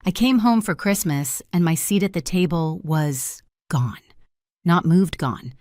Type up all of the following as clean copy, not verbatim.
I came home for Christmas, and my seat at the table was gone. Not moved gone.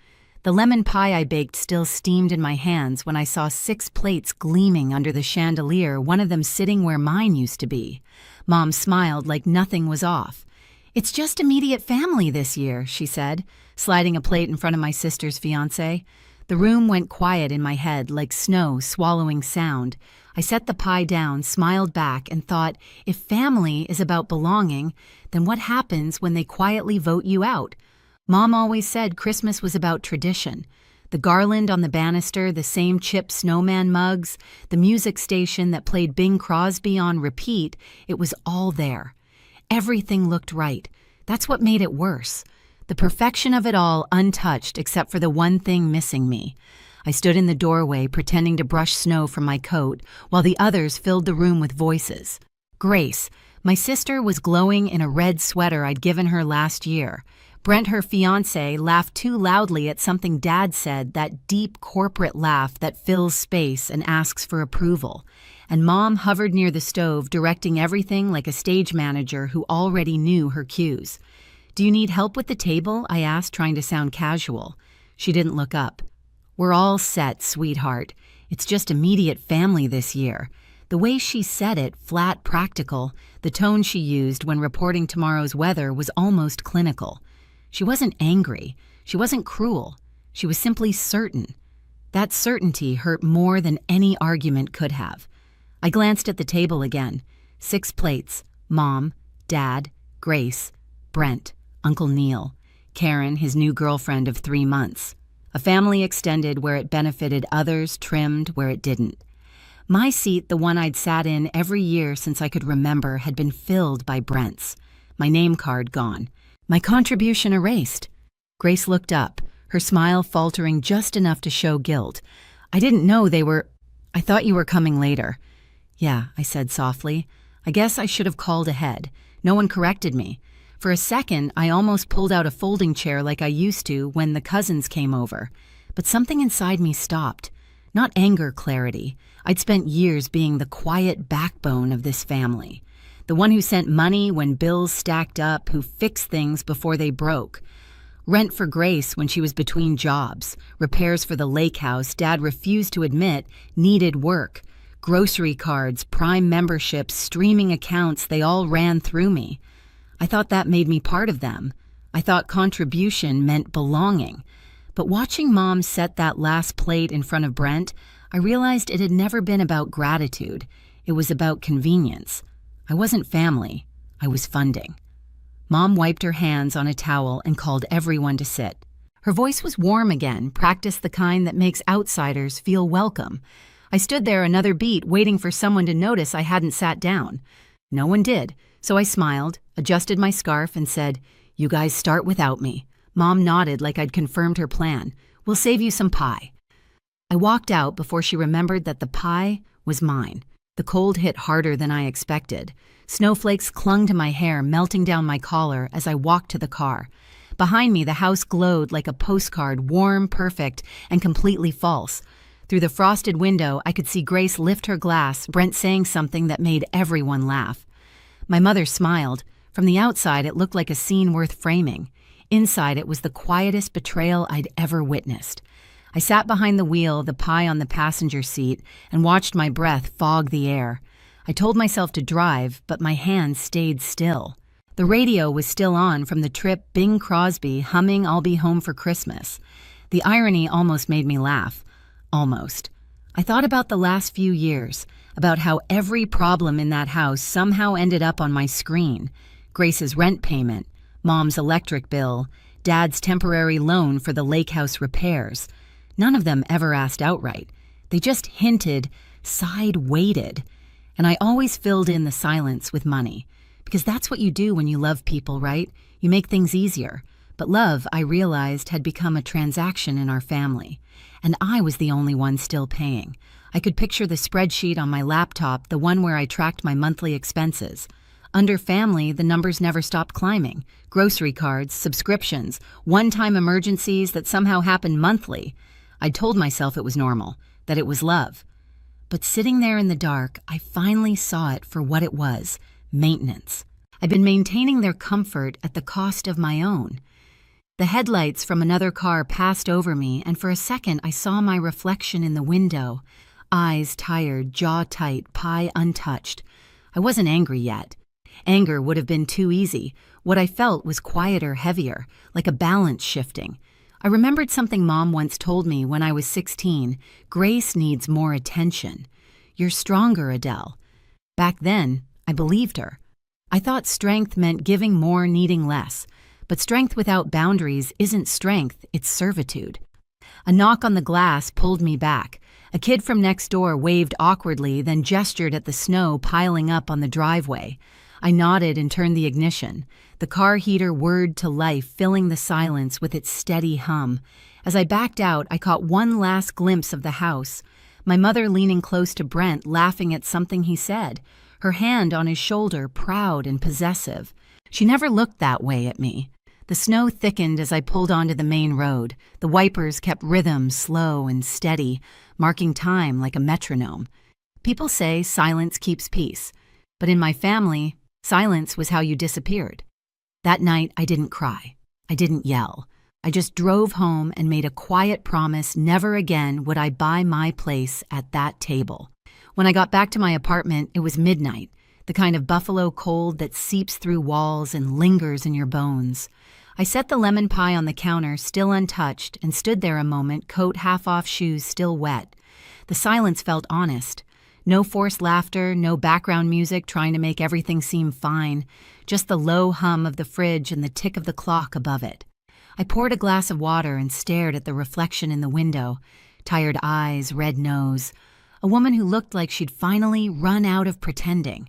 The lemon pie I baked still steamed in my hands when I saw 6 plates gleaming under the chandelier, one of them sitting where mine used to be. Mom smiled like nothing was off. "It's just immediate family this year," she said, sliding a plate in front of my sister's fiancé. The room went quiet in my head like snow swallowing sound. I set the pie down, smiled back, and thought, if family is about belonging, then what happens when they quietly vote you out? Mom always said Christmas was about tradition. The garland on the banister, the same chip snowman mugs, the music station that played Bing Crosby on repeat, it was all there. Everything looked right. That's what made it worse. The perfection of it all untouched except for the one thing missing me. I stood in the doorway pretending to brush snow from my coat while the others filled the room with voices. Grace, my sister, was glowing in a red sweater I'd given her last year. Brent, her fiancé, laughed too loudly at something Dad said, that deep corporate laugh that fills space and asks for approval. And Mom hovered near the stove, directing everything like a stage manager who already knew her cues. "Do you need help with the table?" I asked, trying to sound casual. She didn't look up. "We're all set, sweetheart. It's just immediate family this year." The way she said it, flat, practical, the tone she used when reporting tomorrow's weather was almost clinical. She wasn't angry. She wasn't cruel. She was simply certain. That certainty hurt more than any argument could have. I glanced at the table again. 6 plates. Mom, Dad, Grace, Brent, Uncle Neil, Karen, his new girlfriend of 3 months. A family extended where it benefited others, trimmed where it didn't. My seat, the one I'd sat in every year since I could remember, had been filled by Brent's. My name card gone. My contribution erased. Grace looked up, her smile faltering just enough to show guilt. "I didn't know they were... I thought you were coming later." "Yeah," I said softly. "I guess I should have called ahead." No one corrected me. For a second, I almost pulled out a folding chair like I used to when the cousins came over. But something inside me stopped. Not anger, clarity. I'd spent years being the quiet backbone of this family. The one who sent money when bills stacked up, who fixed things before they broke. Rent for Grace when she was between jobs. Repairs for the lake house Dad refused to admit needed work. Grocery cards, Prime memberships, streaming accounts, they all ran through me. I thought that made me part of them. I thought contribution meant belonging. But watching Mom set that last plate in front of Brent, I realized it had never been about gratitude. It was about convenience. I wasn't family. I was funding. Mom wiped her hands on a towel and called everyone to sit. Her voice was warm again, practice the kind that makes outsiders feel welcome. I stood there another beat, waiting for someone to notice I hadn't sat down. No one did, so I smiled, adjusted my scarf, and said, "You guys start without me." Mom nodded like I'd confirmed her plan. "We'll save you some pie." I walked out before she remembered that the pie was mine. The cold hit harder than I expected. Snowflakes clung to my hair, melting down my collar as I walked to the car. Behind me, the house glowed like a postcard, warm, perfect, and completely false. Through the frosted window, I could see Grace lift her glass, Brent saying something that made everyone laugh. My mother smiled. From the outside, it looked like a scene worth framing. Inside, it was the quietest betrayal I'd ever witnessed. I sat behind the wheel, the pie on the passenger seat, and watched my breath fog the air. I told myself to drive, but my hands stayed still. The radio was still on from the trip, Bing Crosby humming "I'll Be Home for Christmas." The irony almost made me laugh. Almost. I thought about the last few years, about how every problem in that house somehow ended up on my screen. Grace's rent payment, Mom's electric bill, Dad's temporary loan for the lake house repairs. None of them ever asked outright. They just hinted, side-waited. And I always filled in the silence with money. Because that's what you do when you love people, right? You make things easier. But love, I realized, had become a transaction in our family. And I was the only one still paying. I could picture the spreadsheet on my laptop, the one where I tracked my monthly expenses. Under family, the numbers never stopped climbing. Grocery cards, subscriptions, one-time emergencies that somehow happened monthly. I told myself it was normal, that it was love. But sitting there in the dark, I finally saw it for what it was, maintenance. I'd been maintaining their comfort at the cost of my own. The headlights from another car passed over me, and for a second I saw my reflection in the window. Eyes tired, jaw tight, pie untouched. I wasn't angry yet. Anger would have been too easy. What I felt was quieter, heavier, like a balance shifting. I remembered something Mom once told me when I was 16. Grace needs more attention. You're stronger, Adele. Back then, I believed her. I thought strength meant giving more, needing less. But strength without boundaries isn't strength, it's servitude. A knock on the glass pulled me back. A kid from next door waved awkwardly, then gestured at the snow piling up on the driveway. I nodded and turned the ignition. The car heater whirred to life, filling the silence with its steady hum. As I backed out, I caught one last glimpse of the house. My mother leaning close to Brent, laughing at something he said, her hand on his shoulder, proud and possessive. She never looked that way at me. The snow thickened as I pulled onto the main road. The wipers kept rhythm, slow and steady, marking time like a metronome. People say silence keeps peace, but in my family, silence was how you disappeared. That night, I didn't cry. I didn't yell. I just drove home and made a quiet promise never again would I buy my place at that table. When I got back to my apartment, it was midnight, the kind of buffalo cold that seeps through walls and lingers in your bones. I set the lemon pie on the counter, still untouched, and stood there a moment, coat half off, shoes still wet. The silence felt honest. No forced laughter, no background music trying to make everything seem fine, just the low hum of the fridge and the tick of the clock above it. I poured a glass of water and stared at the reflection in the window. Tired eyes, red nose. A woman who looked like she'd finally run out of pretending.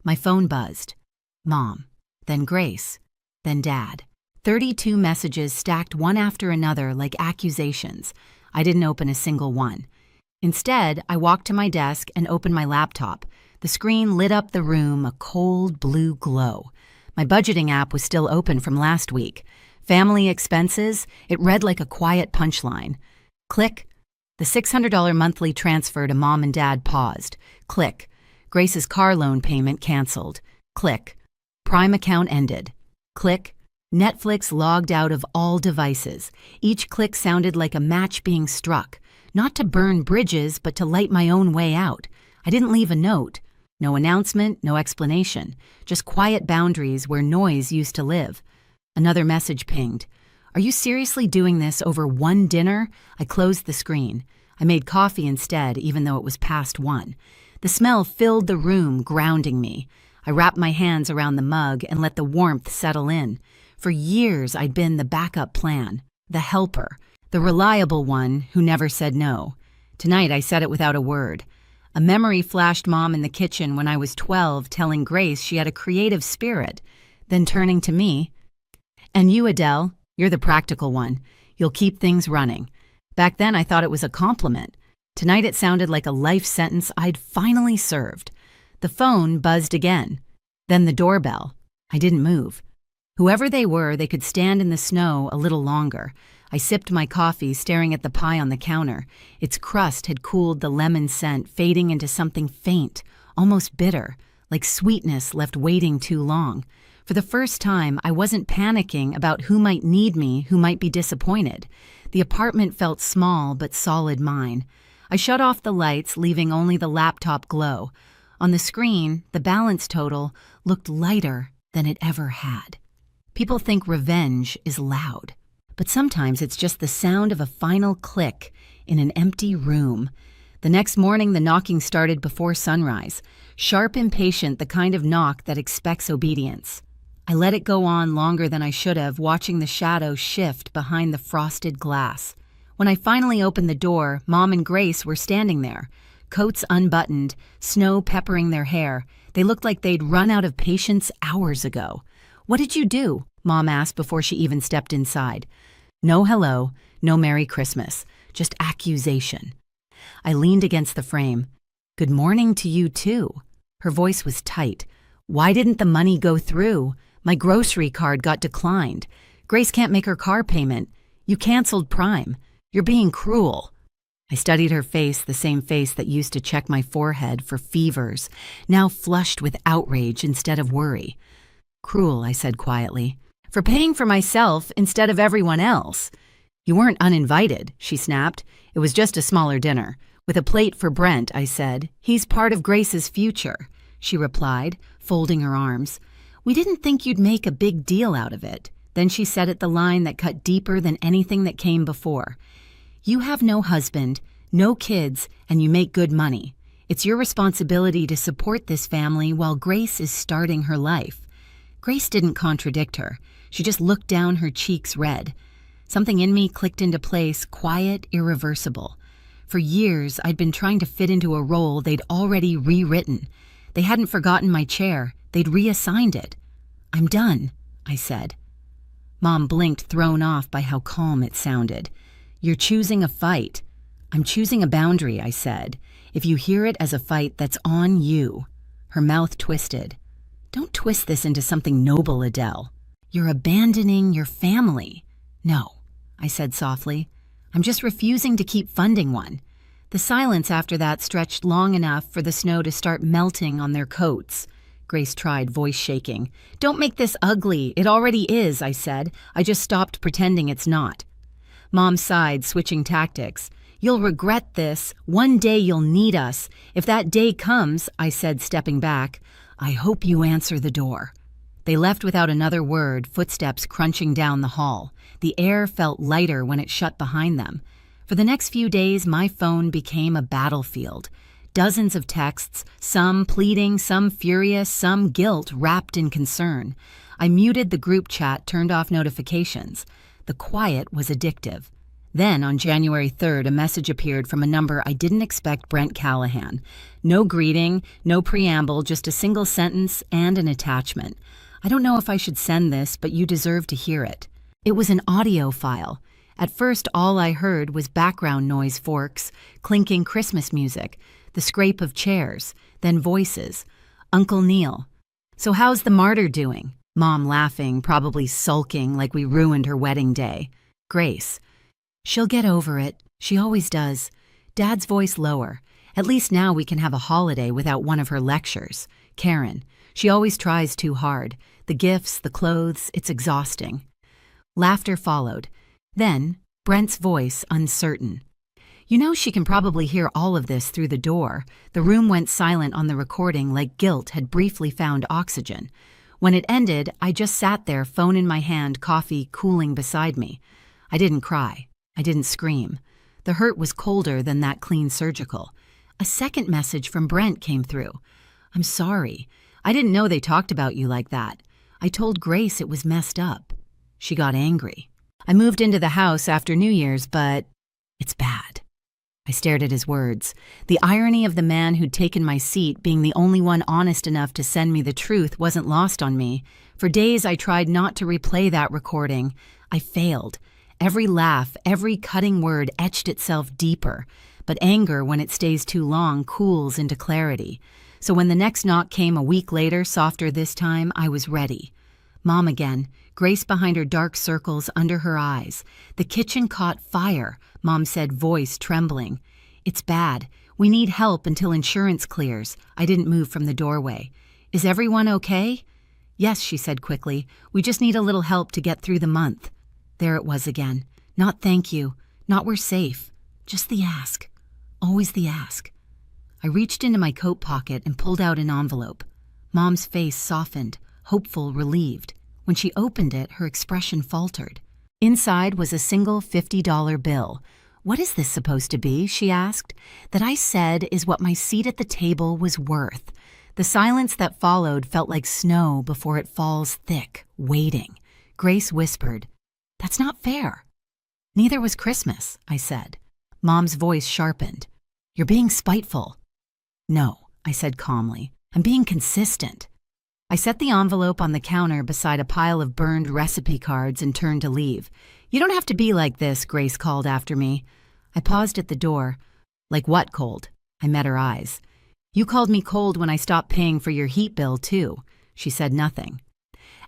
My phone buzzed. Mom. Then Grace. Then Dad. 32 messages stacked one after another like accusations. I didn't open a single one. Instead, I walked to my desk and opened my laptop. The screen lit up the room, a cold blue glow. My budgeting app was still open from last week. Family expenses, it read like a quiet punchline. Click. The $600 monthly transfer to Mom and Dad paused. Click. Grace's car loan payment canceled. Click. Prime account ended. Click. Netflix logged out of all devices. Each click sounded like a match being struck. Not to burn bridges, but to light my own way out. I didn't leave a note. No announcement, no explanation. Just quiet boundaries where noise used to live. Another message pinged. Are you seriously doing this over one dinner? I closed the screen. I made coffee instead, even though it was past 1. The smell filled the room, grounding me. I wrapped my hands around the mug and let the warmth settle in. For years, I'd been the backup plan, the helper, the reliable one who never said no. Tonight, I said it without a word. A memory flashed Mom in the kitchen when I was 12, telling Grace she had a creative spirit, then turning to me. And you, Adele, you're the practical one. You'll keep things running. Back then, I thought it was a compliment. Tonight, it sounded like a life sentence I'd finally served. The phone buzzed again. Then the doorbell. I didn't move. Whoever they were, they could stand in the snow a little longer. I sipped my coffee, staring at the pie on the counter. Its crust had cooled the lemon scent, fading into something faint, almost bitter, like sweetness left waiting too long. For the first time, I wasn't panicking about who might need me, who might be disappointed. The apartment felt small but solid mine. I shut off the lights, leaving only the laptop glow. On the screen, the balance total looked lighter than it ever had. People think revenge is loud, but sometimes it's just the sound of a final click in an empty room. The next morning, the knocking started before sunrise, sharp, impatient, the kind of knock that expects obedience. I let it go on longer than I should have, watching the shadow shift behind the frosted glass. When I finally opened the door, Mom and Grace were standing there, coats unbuttoned, snow peppering their hair. They looked like they'd run out of patience hours ago. "What did you do?" Mom asked before she even stepped inside. No hello, no Merry Christmas, just accusation. I leaned against the frame. "Good morning to you, too." Her voice was tight. "Why didn't the money go through? My grocery card got declined. Grace can't make her car payment. You canceled Prime. You're being cruel." I studied her face, the same face that used to check my forehead for fevers, now flushed with outrage instead of worry. Cruel, I said quietly. For paying for myself instead of everyone else. You weren't uninvited, she snapped. It was just a smaller dinner. With a plate for Brent, I said. He's part of Grace's future, she replied, folding her arms. We didn't think you'd make a big deal out of it. Then she said it the line that cut deeper than anything that came before. You have no husband, no kids, and you make good money. It's your responsibility to support this family while Grace is starting her life. Grace didn't contradict her. She just looked down, her cheeks red. Something in me clicked into place, quiet, irreversible. For years, I'd been trying to fit into a role they'd already rewritten. They hadn't forgotten my chair. They'd reassigned it. I'm done, I said. Mom blinked, thrown off by how calm it sounded. You're choosing a fight. I'm choosing a boundary, I said. If you hear it as a fight, that's on you. Her mouth twisted. Don't twist this into something noble, Adele. You're abandoning your family. No, I said softly. I'm just refusing to keep funding one. The silence after that stretched long enough for the snow to start melting on their coats. Grace tried, voice shaking. Don't make this ugly. It already is, I said. I just stopped pretending it's not. Mom sighed, switching tactics. You'll regret this. One day you'll need us. If that day comes, I said, stepping back, I hope you answer the door. They left without another word, footsteps crunching down the hall. The air felt lighter when it shut behind them. For the next few days, my phone became a battlefield. Dozens of texts, some pleading, some furious, some guilt wrapped in concern. I muted the group chat, turned off notifications. The quiet was addictive. Then, on January 3rd, a message appeared from a number I didn't expect. Brent Callahan. No greeting, no preamble, just a single sentence and an attachment. I don't know if I should send this, but you deserve to hear it. It was an audio file. At first, all I heard was background noise, forks, clinking Christmas music, the scrape of chairs, then voices. Uncle Neil. So how's the martyr doing? Mom laughing, probably sulking like we ruined her wedding day. Grace. She'll get over it. She always does. Dad's voice lower. At least now we can have a holiday without one of her lectures. Karen. She always tries too hard. The gifts, the clothes, it's exhausting. Laughter followed. Then, Brent's voice uncertain. You know she can probably hear all of this through the door. The room went silent on the recording like guilt had briefly found oxygen. When it ended, I just sat there, phone in my hand, coffee cooling beside me. I didn't cry. I didn't scream. The hurt was colder than that clean surgical. A second message from Brent came through. I'm sorry. I didn't know they talked about you like that. I told Grace it was messed up. She got angry. I moved into the house after New Year's, but it's bad. I stared at his words. The irony of the man who'd taken my seat being the only one honest enough to send me the truth wasn't lost on me. For days I tried not to replay that recording. I failed. Every laugh, every cutting word etched itself deeper. But anger, when it stays too long, cools into clarity. So when the next knock came a week later, softer this time, I was ready. Mom again, Grace behind her dark circles under her eyes. The kitchen caught fire, Mom said, voice trembling. It's bad. We need help until insurance clears. I didn't move from the doorway. Is everyone okay? Yes, she said quickly. We just need a little help to get through the month. There it was again. Not thank you. Not we're safe. Just the ask. Always the ask. I reached into my coat pocket and pulled out an envelope. Mom's face softened, hopeful, relieved. When she opened it, her expression faltered. Inside was a single $50 bill. What is this supposed to be? She asked. That I said is what my seat at the table was worth. The silence that followed felt like snow before it falls thick, waiting. Grace whispered, That's not fair. Neither was Christmas, I said. Mom's voice sharpened. You're being spiteful. No, I said calmly. I'm being consistent. I set the envelope on the counter beside a pile of burned recipe cards and turned to leave. You don't have to be like this, Grace called after me. I paused at the door. Like what cold? I met her eyes. You called me cold when I stopped paying for your heat bill, too. She said nothing.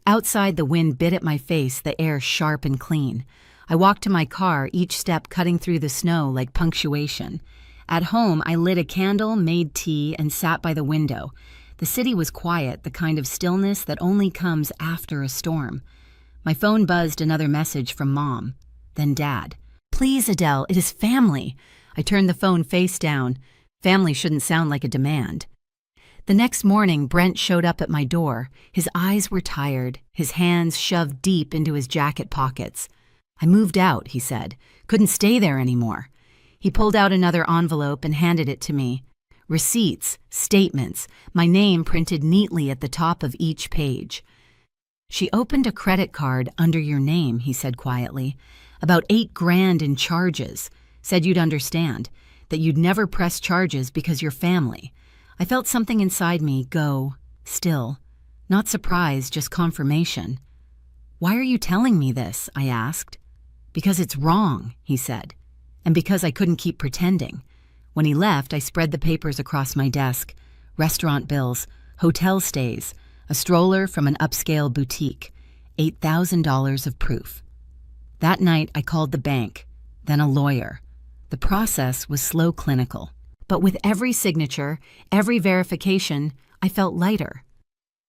Outside, the wind bit at my face, the air sharp and clean. I walked to my car, each step cutting through the snow like punctuation. At home, I lit a candle, made tea, and sat by the window. The city was quiet, the kind of stillness that only comes after a storm. My phone buzzed another message from Mom, then Dad. "Please, Adele, it is family." I turned the phone face down. Family shouldn't sound like a demand. The next morning, Brent showed up at my door. His eyes were tired, his hands shoved deep into his jacket pockets. "I moved out," he said. "Couldn't stay there anymore." He pulled out another envelope and handed it to me. Receipts, statements, my name printed neatly at the top of each page. "She opened a credit card under your name," he said quietly. "About $8,000 in charges. Said you'd understand, that you'd never press charges because you're family." I felt something inside me go, still. Not surprise, just confirmation. "Why are you telling me this?" I asked. "Because it's wrong," he said, and because I couldn't keep pretending. When he left, I spread the papers across my desk. Restaurant bills, hotel stays, a stroller from an upscale boutique, $8,000 of proof. That night, I called the bank, then a lawyer. The process was slow clinical. But with every signature, every verification, I felt lighter.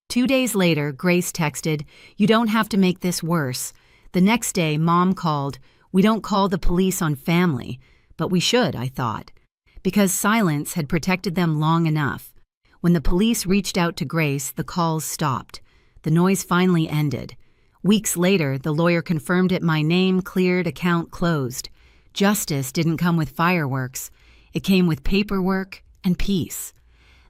2 days later, Grace texted, "You don't have to make this worse." The next day, Mom called. "We don't call the police on family, but we should," I thought, because silence had protected them long enough. When the police reached out to Grace, the calls stopped. The noise finally ended. Weeks later, the lawyer confirmed it my name cleared, account closed. Justice didn't come with fireworks. It came with paperwork and peace.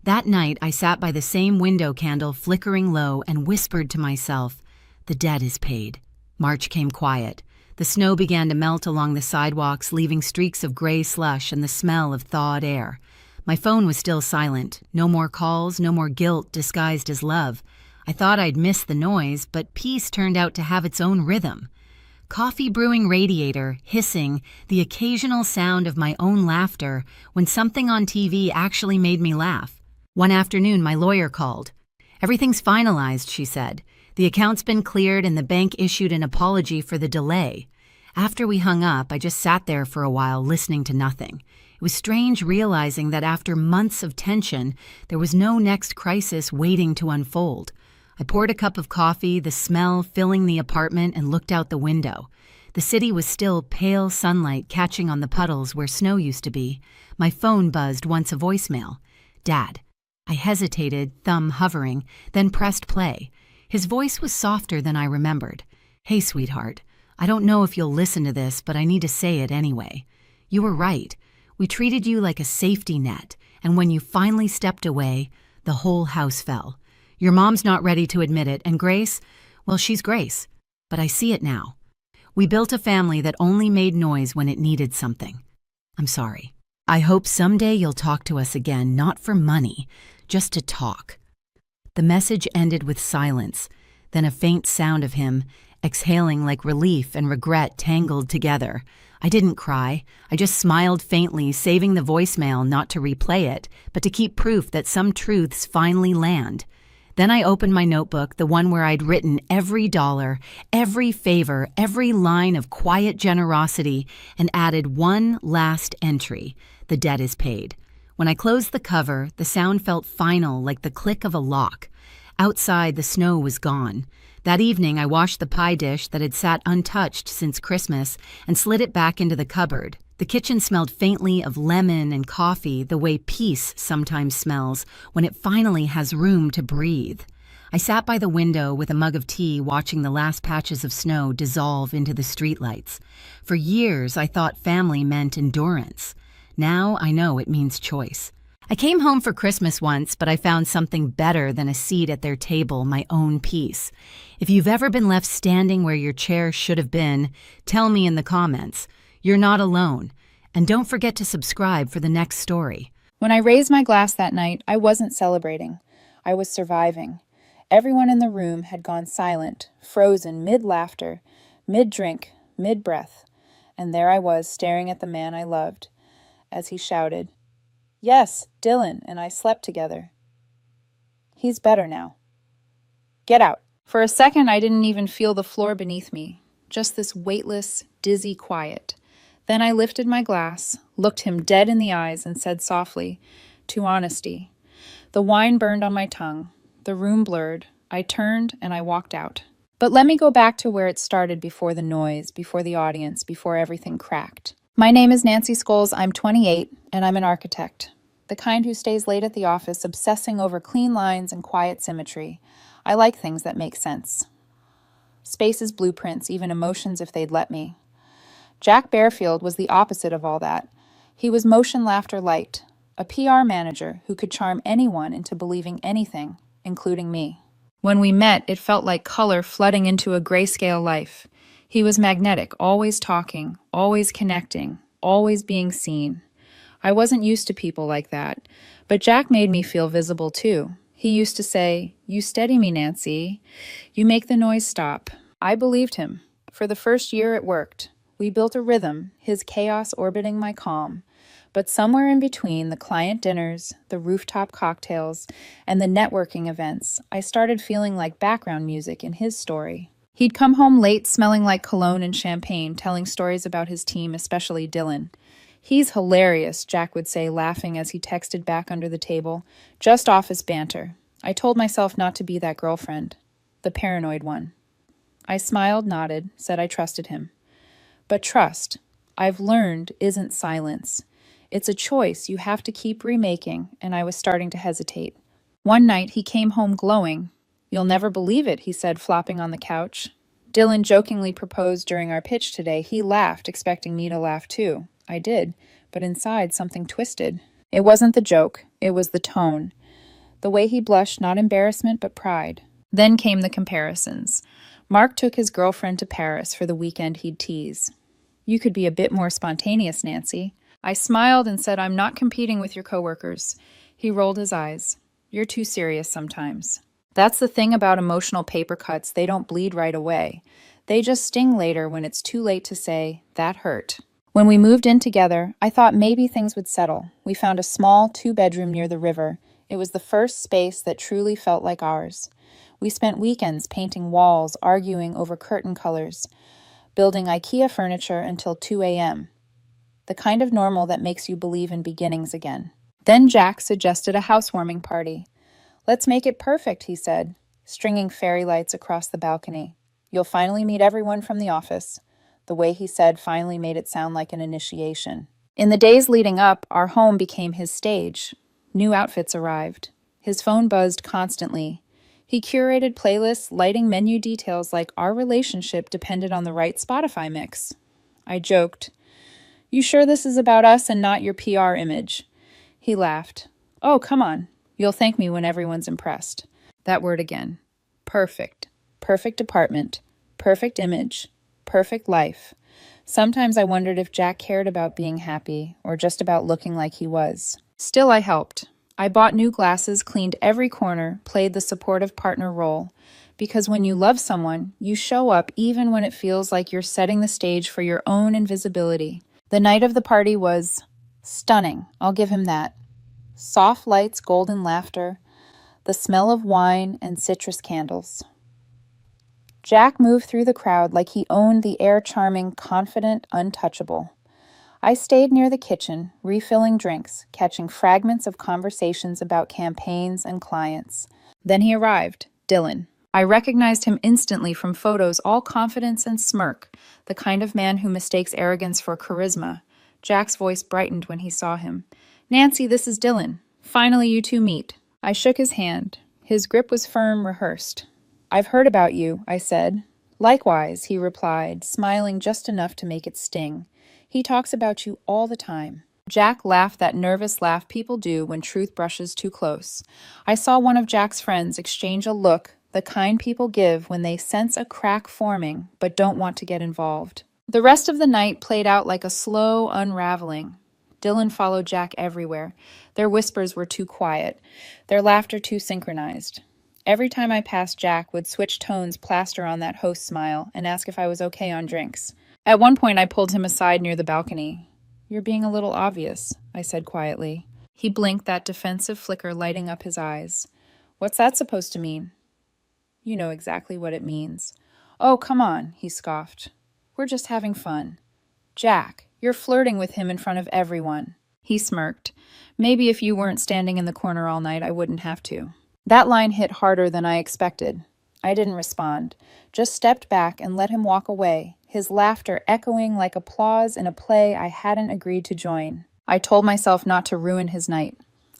That night, I sat by the same window candle flickering low and whispered to myself, "The debt is paid." March came quiet. The snow began to melt along the sidewalks, leaving streaks of gray slush and the smell of thawed air. My phone was still silent. No more calls, no more guilt disguised as love. I thought I'd miss the noise, but peace turned out to have its own rhythm. Coffee brewing radiator, hissing, the occasional sound of my own laughter when something on TV actually made me laugh. One afternoon, my lawyer called. "Everything's finalized," she said. "The account's been cleared and the bank issued an apology for the delay." After we hung up, I just sat there for a while listening to nothing. It was strange realizing that after months of tension, there was no next crisis waiting to unfold. I poured a cup of coffee, the smell filling the apartment, and looked out the window. The city was still pale sunlight catching on the puddles where snow used to be. My phone buzzed once a voicemail. "Dad." I hesitated, thumb hovering, then pressed play. His voice was softer than I remembered. "Hey, sweetheart. I don't know if you'll listen to this, but I need to say it anyway. You were right. We treated you like a safety net, and when you finally stepped away, the whole house fell. Your mom's not ready to admit it, and Grace, well, she's Grace. But I see it now. We built a family that only made noise when it needed something. I'm sorry. I hope someday you'll talk to us again, not for money, just to talk." The message ended with silence, then a faint sound of him, exhaling like relief and regret tangled together. I didn't cry. I just smiled faintly, saving the voicemail not to replay it, but to keep proof that some truths finally land. Then I opened my notebook, the one where I'd written every dollar, every favor, every line of quiet generosity, and added one last entry: "The debt is paid." When I closed the cover, the sound felt final, like the click of a lock. Outside, the snow was gone. That evening, I washed the pie dish that had sat untouched since Christmas and slid it back into the cupboard. The kitchen smelled faintly of lemon and coffee, the way peace sometimes smells when it finally has room to breathe. I sat by the window with a mug of tea, watching the last patches of snow dissolve into the streetlights. For years, I thought family meant endurance. Now I know it means choice. I came home for Christmas once, but I found something better than a seat at their table, my own peace. If you've ever been left standing where your chair should have been, tell me in the comments. You're not alone. And don't forget to subscribe for the next story. When I raised my glass that night, I wasn't celebrating. I was surviving. Everyone in the room had gone silent, frozen mid-laughter, mid-drink, mid-breath. And there I was, staring at the man I loved, as he shouted, "Yes, Dylan and I slept together. He's better now. Get out." For a second, I didn't even feel the floor beneath me, just this weightless, dizzy quiet. Then I lifted my glass, looked him dead in the eyes, and said softly, "To honesty." The wine burned on my tongue. The room blurred. I turned and I walked out. But let me go back to where it started before the noise, before the audience, before everything cracked. My name is Nancy Scholes. I'm 28, and I'm an architect. The kind who stays late at the office obsessing over clean lines and quiet symmetry. I like things that make sense. Spaces, blueprints, even emotions if they'd let me. Jack Bearfield was the opposite of all that. He was motion laughter light, a PR manager who could charm anyone into believing anything, including me. When we met, it felt like color flooding into a grayscale life. He was magnetic, always talking, always connecting, always being seen. I wasn't used to people like that, but Jack made me feel visible too. He used to say, "You steady me, Nancy. You make the noise stop." I believed him. For the first year, it worked. We built a rhythm, his chaos orbiting my calm. But somewhere in between the client dinners, the rooftop cocktails, and the networking events, I started feeling like background music in his story. He'd come home late smelling like cologne and champagne, telling stories about his team, especially Dylan. "He's hilarious," Jack would say, laughing as he texted back under the table. "Just office banter." I told myself not to be that girlfriend, the paranoid one. I smiled, nodded, said I trusted him. But trust, I've learned, isn't silence. It's a choice you have to keep remaking, and I was starting to hesitate. One night, he came home glowing. "You'll never believe it," he said, flopping on the couch. Dylan jokingly proposed during our pitch today. He laughed, expecting me to laugh too. I did, but inside something twisted. It wasn't the joke, it was the tone. The way he blushed, not embarrassment, but pride. Then came the comparisons. Mark took his girlfriend to Paris for the weekend he'd tease. "You could be a bit more spontaneous, Nancy." I smiled and said, "I'm not competing with your coworkers." He rolled his eyes. "You're too serious sometimes." That's the thing about emotional paper cuts, they don't bleed right away. They just sting later when it's too late to say, "That hurt." When we moved in together, I thought maybe things would settle. We found a small 2-bedroom near the river. It was the first space that truly felt like ours. We spent weekends painting walls, arguing over curtain colors, building IKEA furniture until 2 a.m. The kind of normal that makes you believe in beginnings again. Then Jack suggested a housewarming party. "Let's make it perfect," he said, stringing fairy lights across the balcony. "You'll finally meet everyone from the office." The way he said finally made it sound like an initiation. In the days leading up, our home became his stage. New outfits arrived. His phone buzzed constantly. He curated playlists, lighting menu details like our relationship depended on the right Spotify mix. I joked, "You sure this is about us and not your PR image?" He laughed. "Oh, come on. You'll thank me when everyone's impressed." That word again. Perfect. Perfect apartment. Perfect image. Perfect life. Sometimes I wondered if Jack cared about being happy or just about looking like he was. Still, I helped. I bought new glasses, cleaned every corner, played the supportive partner role. Because when you love someone, you show up even when it feels like you're setting the stage for your own invisibility. The night of the party was stunning, I'll give him that. Soft lights, golden laughter, the smell of wine and citrus candles. Jack moved through the crowd like he owned the air-charming, confident, untouchable. I stayed near the kitchen, refilling drinks, catching fragments of conversations about campaigns and clients. Then he arrived, Dylan. I recognized him instantly from photos, all confidence and smirk, the kind of man who mistakes arrogance for charisma. Jack's voice brightened when he saw him. "Nancy, this is Dylan. Finally you two meet." I shook his hand. His grip was firm, rehearsed. "I've heard about you," I said. "Likewise," he replied, smiling just enough to make it sting. "He talks about you all the time." Jack laughed that nervous laugh people do when truth brushes too close. I saw one of Jack's friends exchange a look, the kind people give when they sense a crack forming but don't want to get involved. The rest of the night played out like a slow unraveling. Dylan followed Jack everywhere. Their whispers were too quiet, their laughter too synchronized. Every time I passed Jack would switch tones, plaster on that host smile, and ask if I was okay on drinks. At one point I pulled him aside near the balcony. "You're being a little obvious," I said quietly. He blinked, that defensive flicker lighting up his eyes. "What's that supposed to mean?" "You know exactly what it means." "Oh, come on," he scoffed. "We're just having fun." "Jack, you're flirting with him in front of everyone." He smirked. Maybe if you weren't standing in the corner all night, I wouldn't have to. That line hit harder than I expected. I didn't respond, just stepped back and let him walk away, his laughter echoing like applause in a play I hadn't agreed to join. I told myself not to ruin his night.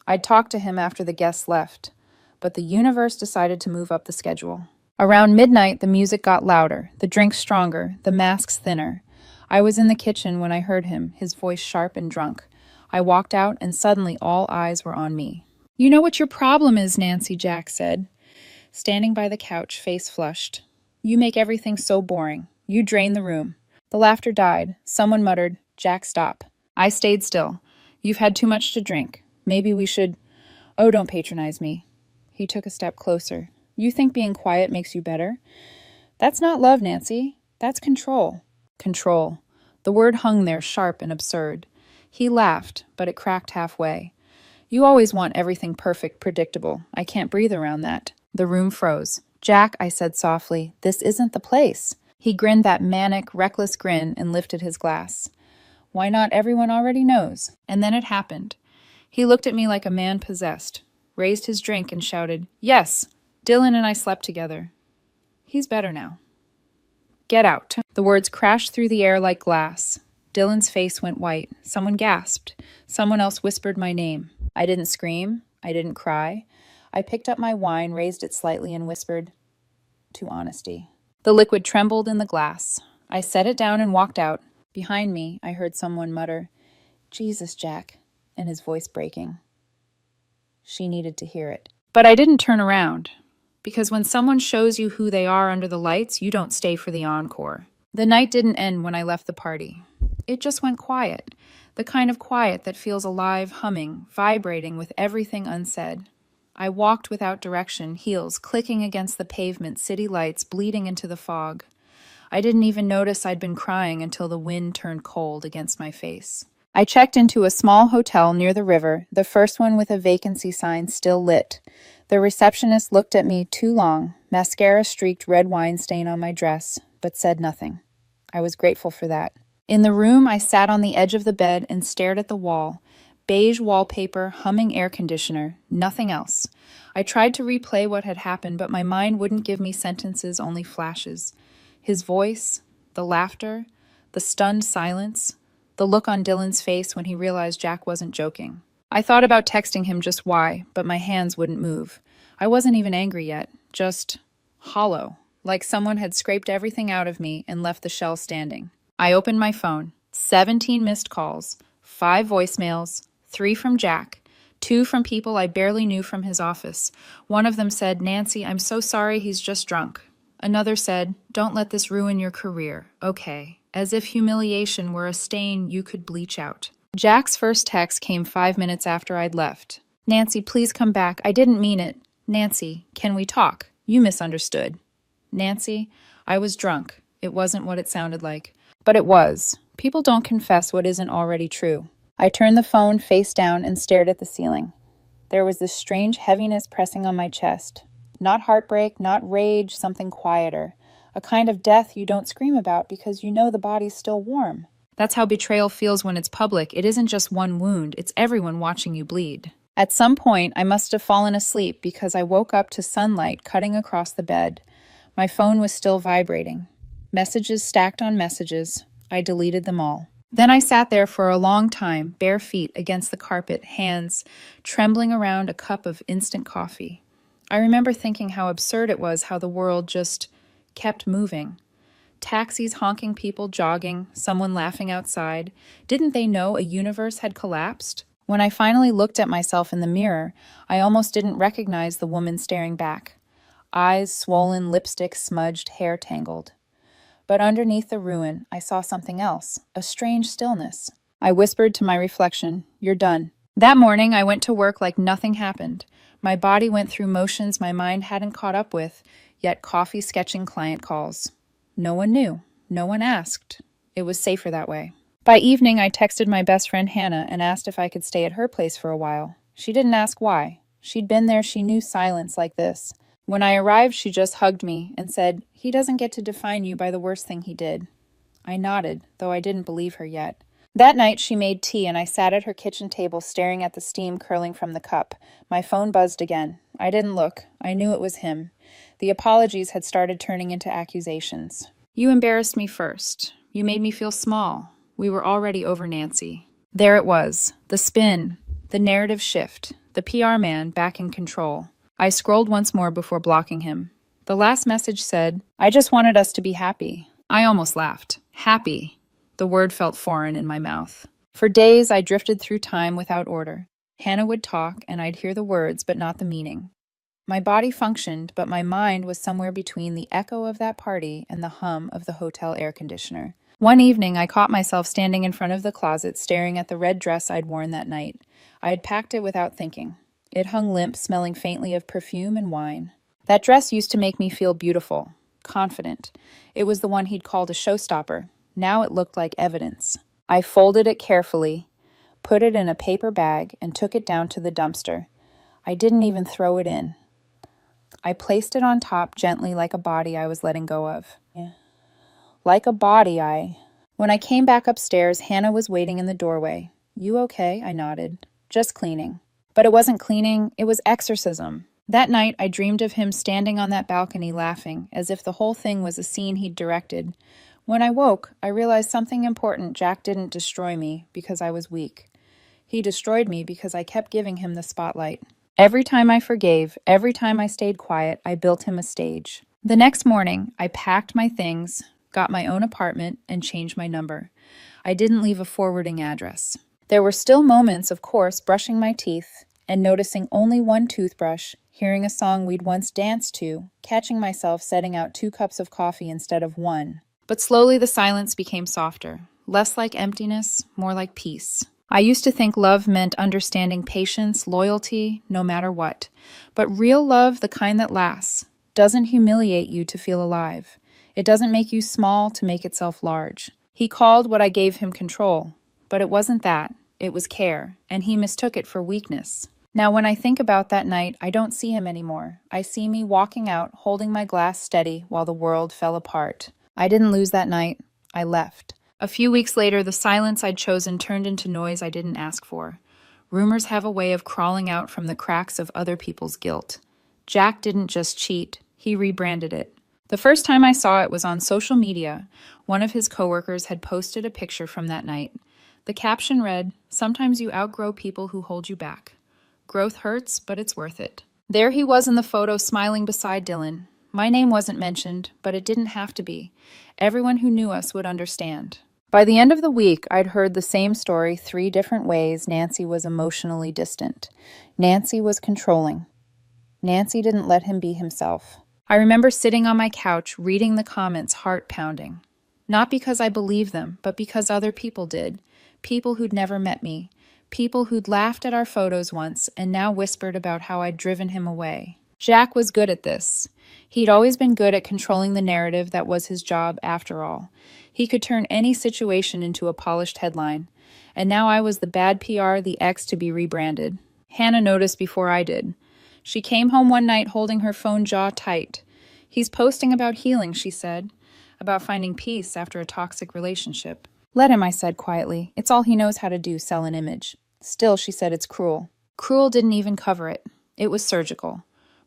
I'd talk to him after the guests left, but the universe decided to move up the schedule. Around midnight, the music got louder, the drinks stronger, the masks thinner. I was in the kitchen when I heard him, his voice sharp and drunk. I walked out, and suddenly all eyes were on me. "You know what your problem is, Nancy," Jack said, standing by the couch, face flushed. "You make everything so boring. You drain the room." The laughter died. Someone muttered, "Jack, stop." I stayed still. "You've had too much to drink. Maybe we should—" "Oh, don't patronize me." He took a step closer. "You think being quiet makes you better? That's not love, Nancy. That's control." Control. The word hung there sharp and absurd. He laughed, but it cracked halfway. "You always want everything perfect, predictable. I can't breathe around that." The room froze. "Jack," I said softly, "this isn't the place." He grinned that manic, reckless grin and lifted his glass. "Why not? Everyone already knows." And then it happened. He looked at me like a man possessed, raised his drink and shouted, "Yes, Dylan and I slept together. He's better now. Get out." The words crashed through the air like glass. Dylan's face went white. Someone gasped. Someone else whispered my name. I didn't scream. I didn't cry. I picked up my wine, raised it slightly, and whispered, "To honesty." The liquid trembled in the glass. I set it down and walked out. Behind me, I heard someone mutter, "Jesus, Jack," and his voice breaking. She needed to hear it. But I didn't turn around, because when someone shows you who they are under the lights, you don't stay for the encore. The night didn't end when I left the party. It just went quiet, the kind of quiet that feels alive, humming, vibrating with everything unsaid. I walked without direction, heels clicking against the pavement, city lights bleeding into the fog. I didn't even notice I'd been crying until the wind turned cold against my face. I checked into a small hotel near the river, the first one with a vacancy sign still lit. The receptionist looked at me too long, mascara-streaked red wine stain on my dress, but said nothing. I was grateful for that. In the room, I sat on the edge of the bed and stared at the wall. Beige wallpaper, humming air conditioner, nothing else. I tried to replay what had happened, but my mind wouldn't give me sentences, only flashes. His voice, the laughter, the stunned silence, the look on Dylan's face when he realized Jack wasn't joking. I thought about texting him just why, but my hands wouldn't move. I wasn't even angry yet, just hollow, like someone had scraped everything out of me and left the shell standing. I opened my phone. 17 missed calls, 5 voicemails, 3 from Jack, 2 from people I barely knew from his office. One of them said, "Nancy, I'm so sorry, he's just drunk." Another said, "Don't let this ruin your career. Okay," as if humiliation were a stain you could bleach out. Jack's first text came 5 minutes after I'd left. "Nancy, please come back. I didn't mean it. Nancy, can we talk? You misunderstood." Nancy, I was drunk. It wasn't what it sounded like. But it was. People don't confess what isn't already true. I turned the phone face down and stared at the ceiling. There was this strange heaviness pressing on my chest. Not heartbreak, not rage, something quieter. A kind of death you don't scream about because you know the body's still warm. That's how betrayal feels when it's public. It isn't just one wound, it's everyone watching you bleed. At some point, I must have fallen asleep because I woke up to sunlight cutting across the bed. My phone was still vibrating. Messages stacked on messages. I deleted them all. Then I sat there for a long time, bare feet against the carpet, hands trembling around a cup of instant coffee. I remember thinking how absurd it was how the world just kept moving. Taxis honking, people jogging, someone laughing outside. Didn't they know a universe had collapsed? When I finally looked at myself in the mirror, I almost didn't recognize the woman staring back. Eyes swollen, lipstick smudged, hair tangled. But underneath the ruin, I saw something else, a strange stillness. I whispered to my reflection, "You're done." That morning, I went to work like nothing happened. My body went through motions my mind hadn't caught up with, yet coffee sketching client calls. No one knew. No one asked. It was safer that way. By evening, I texted my best friend Hannah and asked if I could stay at her place for a while. She didn't ask why. She'd been there, she knew silence like this. When I arrived, she just hugged me and said, "He doesn't get to define you by the worst thing he did." I nodded, though I didn't believe her yet. That night she made tea and I sat at her kitchen table staring at the steam curling from the cup. My phone buzzed again. I didn't look. I knew it was him. The apologies had started turning into accusations. "You embarrassed me first. You made me feel small. We were already over Nancy." There it was. The spin. The narrative shift. The PR man back in control. I scrolled once more before blocking him. The last message said, "I just wanted us to be happy." I almost laughed. Happy. The word felt foreign in my mouth. For days, I drifted through time without order. Hannah would talk, and I'd hear the words, but not the meaning. My body functioned, but my mind was somewhere between the echo of that party and the hum of the hotel air conditioner. One evening, I caught myself standing in front of the closet staring at the red dress I'd worn that night. I had packed it without thinking. It hung limp, smelling faintly of perfume and wine. That dress used to make me feel beautiful, confident. It was the one he'd called a showstopper. Now it looked like evidence. I folded it carefully, put it in a paper bag, and took it down to the dumpster. I didn't even throw it in. I placed it on top gently like a body I was letting go of. Like a body, When I came back upstairs, Hannah was waiting in the doorway. "You okay?" I nodded. "Just cleaning." But it wasn't cleaning, it was exorcism. That night, I dreamed of him standing on that balcony laughing, as if the whole thing was a scene he'd directed. When I woke, I realized something important. Jack didn't destroy me because I was weak. He destroyed me because I kept giving him the spotlight. Every time I forgave, every time I stayed quiet, I built him a stage. The next morning, I packed my things, got my own apartment, and changed my number. I didn't leave a forwarding address. There were still moments, of course, brushing my teeth and noticing only one toothbrush, hearing a song we'd once danced to, catching myself setting out 2 cups of coffee instead of 1. But slowly the silence became softer, less like emptiness, more like peace. I used to think love meant understanding patience, loyalty, no matter what. But real love, the kind that lasts, doesn't humiliate you to feel alive. It doesn't make you small to make itself large. He called what I gave him control, but it wasn't that. It was care, and he mistook it for weakness. Now, when I think about that night, I don't see him anymore. I see me walking out, holding my glass steady while the world fell apart. I didn't lose that night. I left. A few weeks later, the silence I'd chosen turned into noise I didn't ask for. Rumors have a way of crawling out from the cracks of other people's guilt. Jack didn't just cheat, he rebranded it. The first time I saw it was on social media. One of his coworkers had posted a picture from that night. The caption read, "Sometimes you outgrow people who hold you back. Growth hurts, but it's worth it." There he was in the photo smiling beside Dylan. My name wasn't mentioned, but it didn't have to be. Everyone who knew us would understand. By the end of the week, I'd heard the same story 3 different ways. Nancy was emotionally distant. Nancy was controlling. Nancy didn't let him be himself. I remember sitting on my couch, reading the comments, heart pounding. Not because I believed them, but because other people did. People who'd never met me. People who'd laughed at our photos once and now whispered about how I'd driven him away. Jack was good at this. He'd always been good at controlling the narrative that was his job after all. He could turn any situation into a polished headline. And now I was the bad PR, the ex to be rebranded. Hannah noticed before I did. She came home one night holding her phone jaw tight. "He's posting about healing," she said, "about finding peace after a toxic relationship." "Let him," I said quietly. "It's all he knows how to do, sell an image." Still, she said, "It's cruel." Cruel didn't even cover it. It was surgical.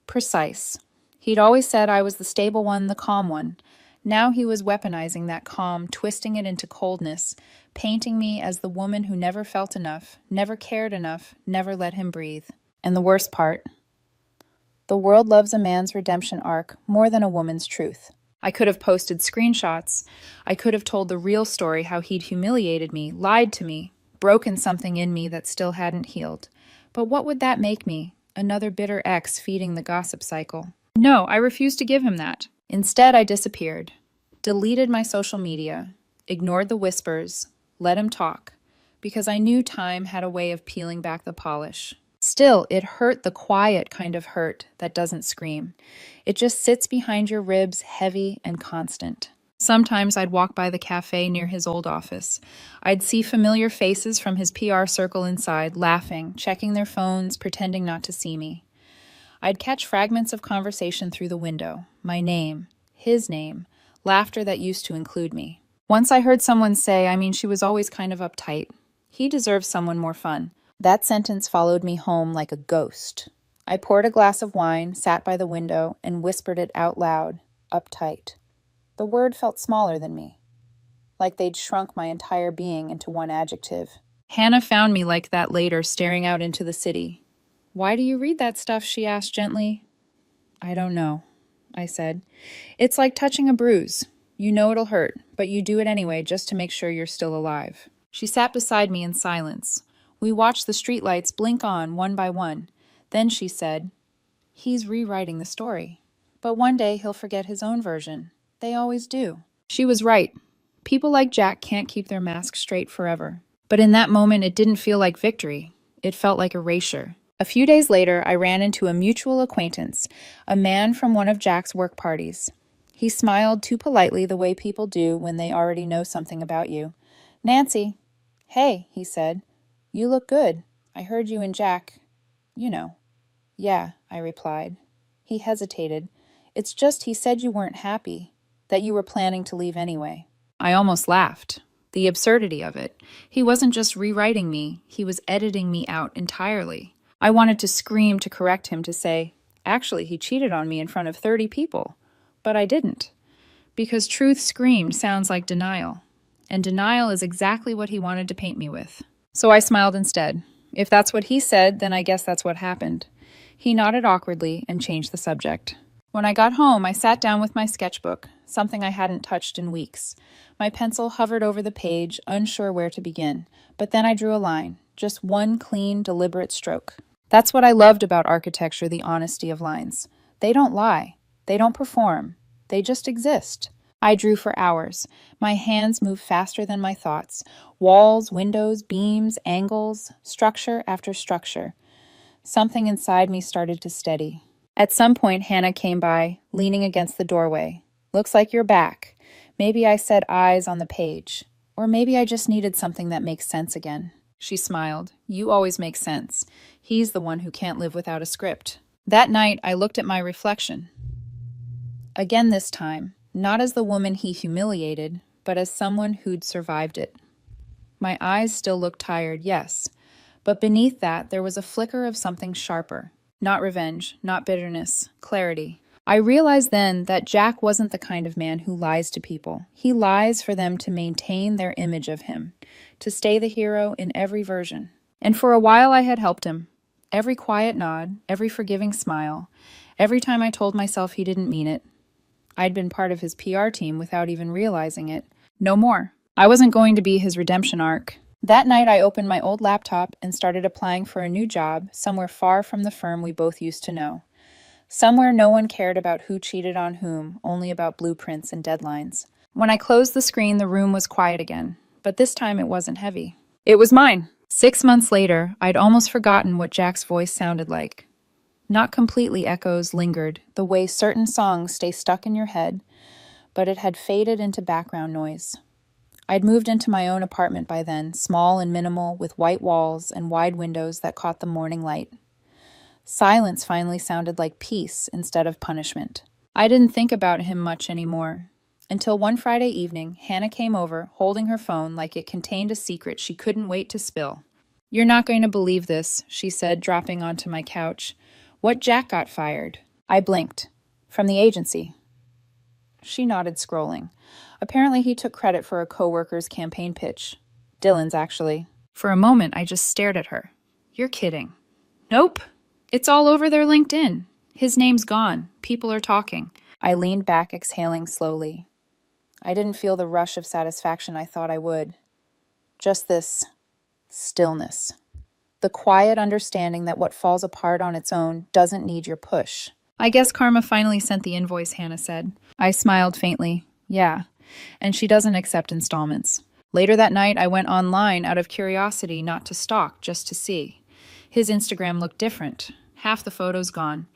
Precise. He'd always said I was the stable one, the calm one. Now he was weaponizing that calm, twisting it into coldness, painting me as the woman who never felt enough, never cared enough, never let him breathe. And the worst part, the world loves a man's redemption arc more than a woman's truth. I could have posted screenshots. I could have told the real story, how he'd humiliated me, lied to me, broken something in me that still hadn't healed. But what would that make me? Another bitter ex feeding the gossip cycle. No, I refused to give him that. Instead, I disappeared, deleted my social media, ignored the whispers, let him talk, because I knew time had a way of peeling back the polish. Still, it hurt, the quiet kind of hurt that doesn't scream. It just sits behind your ribs, heavy and constant. Sometimes I'd walk by the cafe near his old office. I'd see familiar faces from his PR circle inside, laughing, checking their phones, pretending not to see me. I'd catch fragments of conversation through the window. My name, his name, laughter that used to include me. Once I heard someone say, she was always kind of uptight. He deserves someone more fun. That sentence followed me home like a ghost. I poured a glass of wine, sat by the window, and whispered it out loud, uptight. The word felt smaller than me, like they'd shrunk my entire being into one adjective. Hannah found me like that later, staring out into the city. "Why do you read that stuff?" she asked gently. "I don't know," I said. "It's like touching a bruise. You know it'll hurt, but you do it anyway just to make sure you're still alive." She sat beside me in silence. We watched the streetlights blink on one by one. Then she said, "He's rewriting the story. But one day he'll forget his own version. They always do." She was right. People like Jack can't keep their mask straight forever. But in that moment, it didn't feel like victory. It felt like erasure. A few days later, I ran into a mutual acquaintance, a man from one of Jack's work parties. He smiled too politely, the way people do when they already know something about you. "Nancy." "Hey," he said. "You look good. I heard you and Jack, you know." "Yeah," I replied. He hesitated. "It's just he said you weren't happy, that you were planning to leave anyway." I almost laughed. The absurdity of it. He wasn't just rewriting me, he was editing me out entirely. I wanted to scream to correct him, to say, "Actually, he cheated on me in front of 30 people. But I didn't. Because truth screamed sounds like denial. And denial is exactly what he wanted to paint me with. So I smiled instead. If that's what he said, then I guess that's what happened. He nodded awkwardly and changed the subject. When I got home, I sat down with my sketchbook, something I hadn't touched in weeks. My pencil hovered over the page, unsure where to begin. But then I drew a line, just one clean, deliberate stroke. That's what I loved about architecture, the honesty of lines. They don't lie. They don't perform. They just exist. I drew for hours. My hands moved faster than my thoughts. Walls, windows, beams, angles, structure after structure. Something inside me started to steady. At some point, Hannah came by, leaning against the doorway. "Looks like you're back." Maybe I said eyes on the page. Or maybe I just needed something that makes sense again. She smiled. "You always make sense. He's the one who can't live without a script." That night, I looked at my reflection. Again this time, not as the woman he humiliated, but as someone who'd survived it. My eyes still looked tired, yes, but beneath that there was a flicker of something sharper. Not revenge, not bitterness, clarity. I realized then that Jack wasn't the kind of man who lies to people. He lies for them to maintain their image of him, to stay the hero in every version. And for a while I had helped him. Every quiet nod, every forgiving smile, every time I told myself he didn't mean it. I'd been part of his PR team without even realizing it. No more. I wasn't going to be his redemption arc. That night I opened my old laptop and started applying for a new job somewhere far from the firm we both used to know. Somewhere no one cared about who cheated on whom, only about blueprints and deadlines. When I closed the screen, the room was quiet again, but this time it wasn't heavy. It was mine. 6 months later, I'd almost forgotten what Jack's voice sounded like. Not completely echoes lingered, the way certain songs stay stuck in your head, but it had faded into background noise. I'd moved into my own apartment by then, small and minimal, with white walls and wide windows that caught the morning light. Silence finally sounded like peace instead of punishment. I didn't think about him much anymore. Until one Friday evening, Hannah came over, holding her phone like it contained a secret she couldn't wait to spill. "You're not going to believe this," she said, dropping onto my couch. "What Jack got fired." I blinked. "From the agency." She nodded, scrolling. Apparently he took credit for a coworker's campaign pitch. Dylan's, actually. For a moment, I just stared at her. "You're kidding." "Nope. It's all over their LinkedIn. His name's gone. People are talking." I leaned back, exhaling slowly. I didn't feel the rush of satisfaction I thought I would. Just this stillness. The quiet understanding that what falls apart on its own doesn't need your push. "I guess Karma finally sent the invoice," Hannah said. I smiled faintly. "Yeah, and she doesn't accept installments." Later that night, I went online out of curiosity, not to stalk, just to see. His Instagram looked different. Half the photos gone.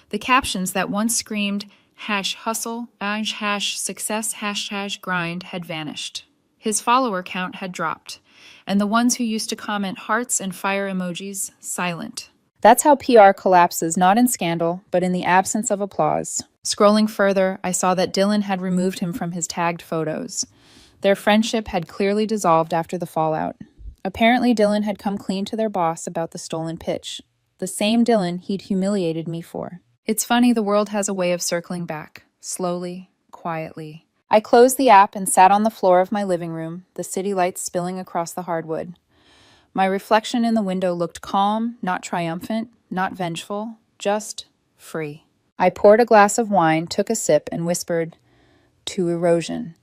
The captions that once screamed #hustle, #success, #grind had vanished. His follower count had dropped, and the ones who used to comment hearts and fire emojis, silent. That's how PR collapses, not in scandal, but in the absence of applause. Scrolling further, I saw that Dylan had removed him from his tagged photos. Their friendship had clearly dissolved after the fallout. Apparently, Dylan had come clean to their boss about the stolen pitch, the same Dylan he'd humiliated me for. It's funny, the world has a way of circling back, slowly, quietly. I closed the app and sat on the floor of my living room, the city lights spilling across the hardwood. My reflection in the window looked calm, not triumphant, not vengeful, just free. I poured a glass of wine, took a sip, and whispered, "To erosion,"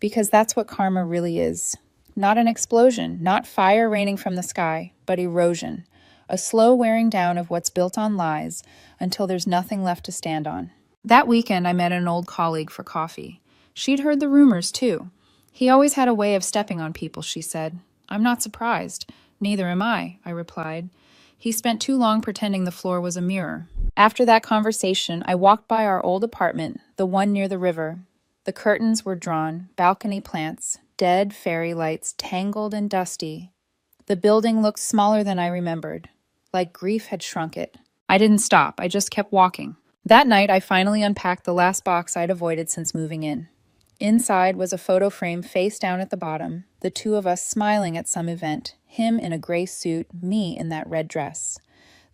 because that's what karma really is. Not an explosion, not fire raining from the sky, but erosion, a slow wearing down of what's built on lies until there's nothing left to stand on. That weekend, I met an old colleague for coffee. She'd heard the rumors, too. He always had a way of stepping on people, she said. I'm not surprised. Neither am I replied. He spent too long pretending the floor was a mirror. After that conversation, I walked by our old apartment, the one near the river. The curtains were drawn, balcony plants, dead fairy lights, tangled and dusty. The building looked smaller than I remembered, like grief had shrunk it. I didn't stop, I just kept walking. That night, I finally unpacked the last box I'd avoided since moving in. Inside was a photo frame face down at the bottom, the two of us smiling at some event, him in a gray suit, me in that red dress.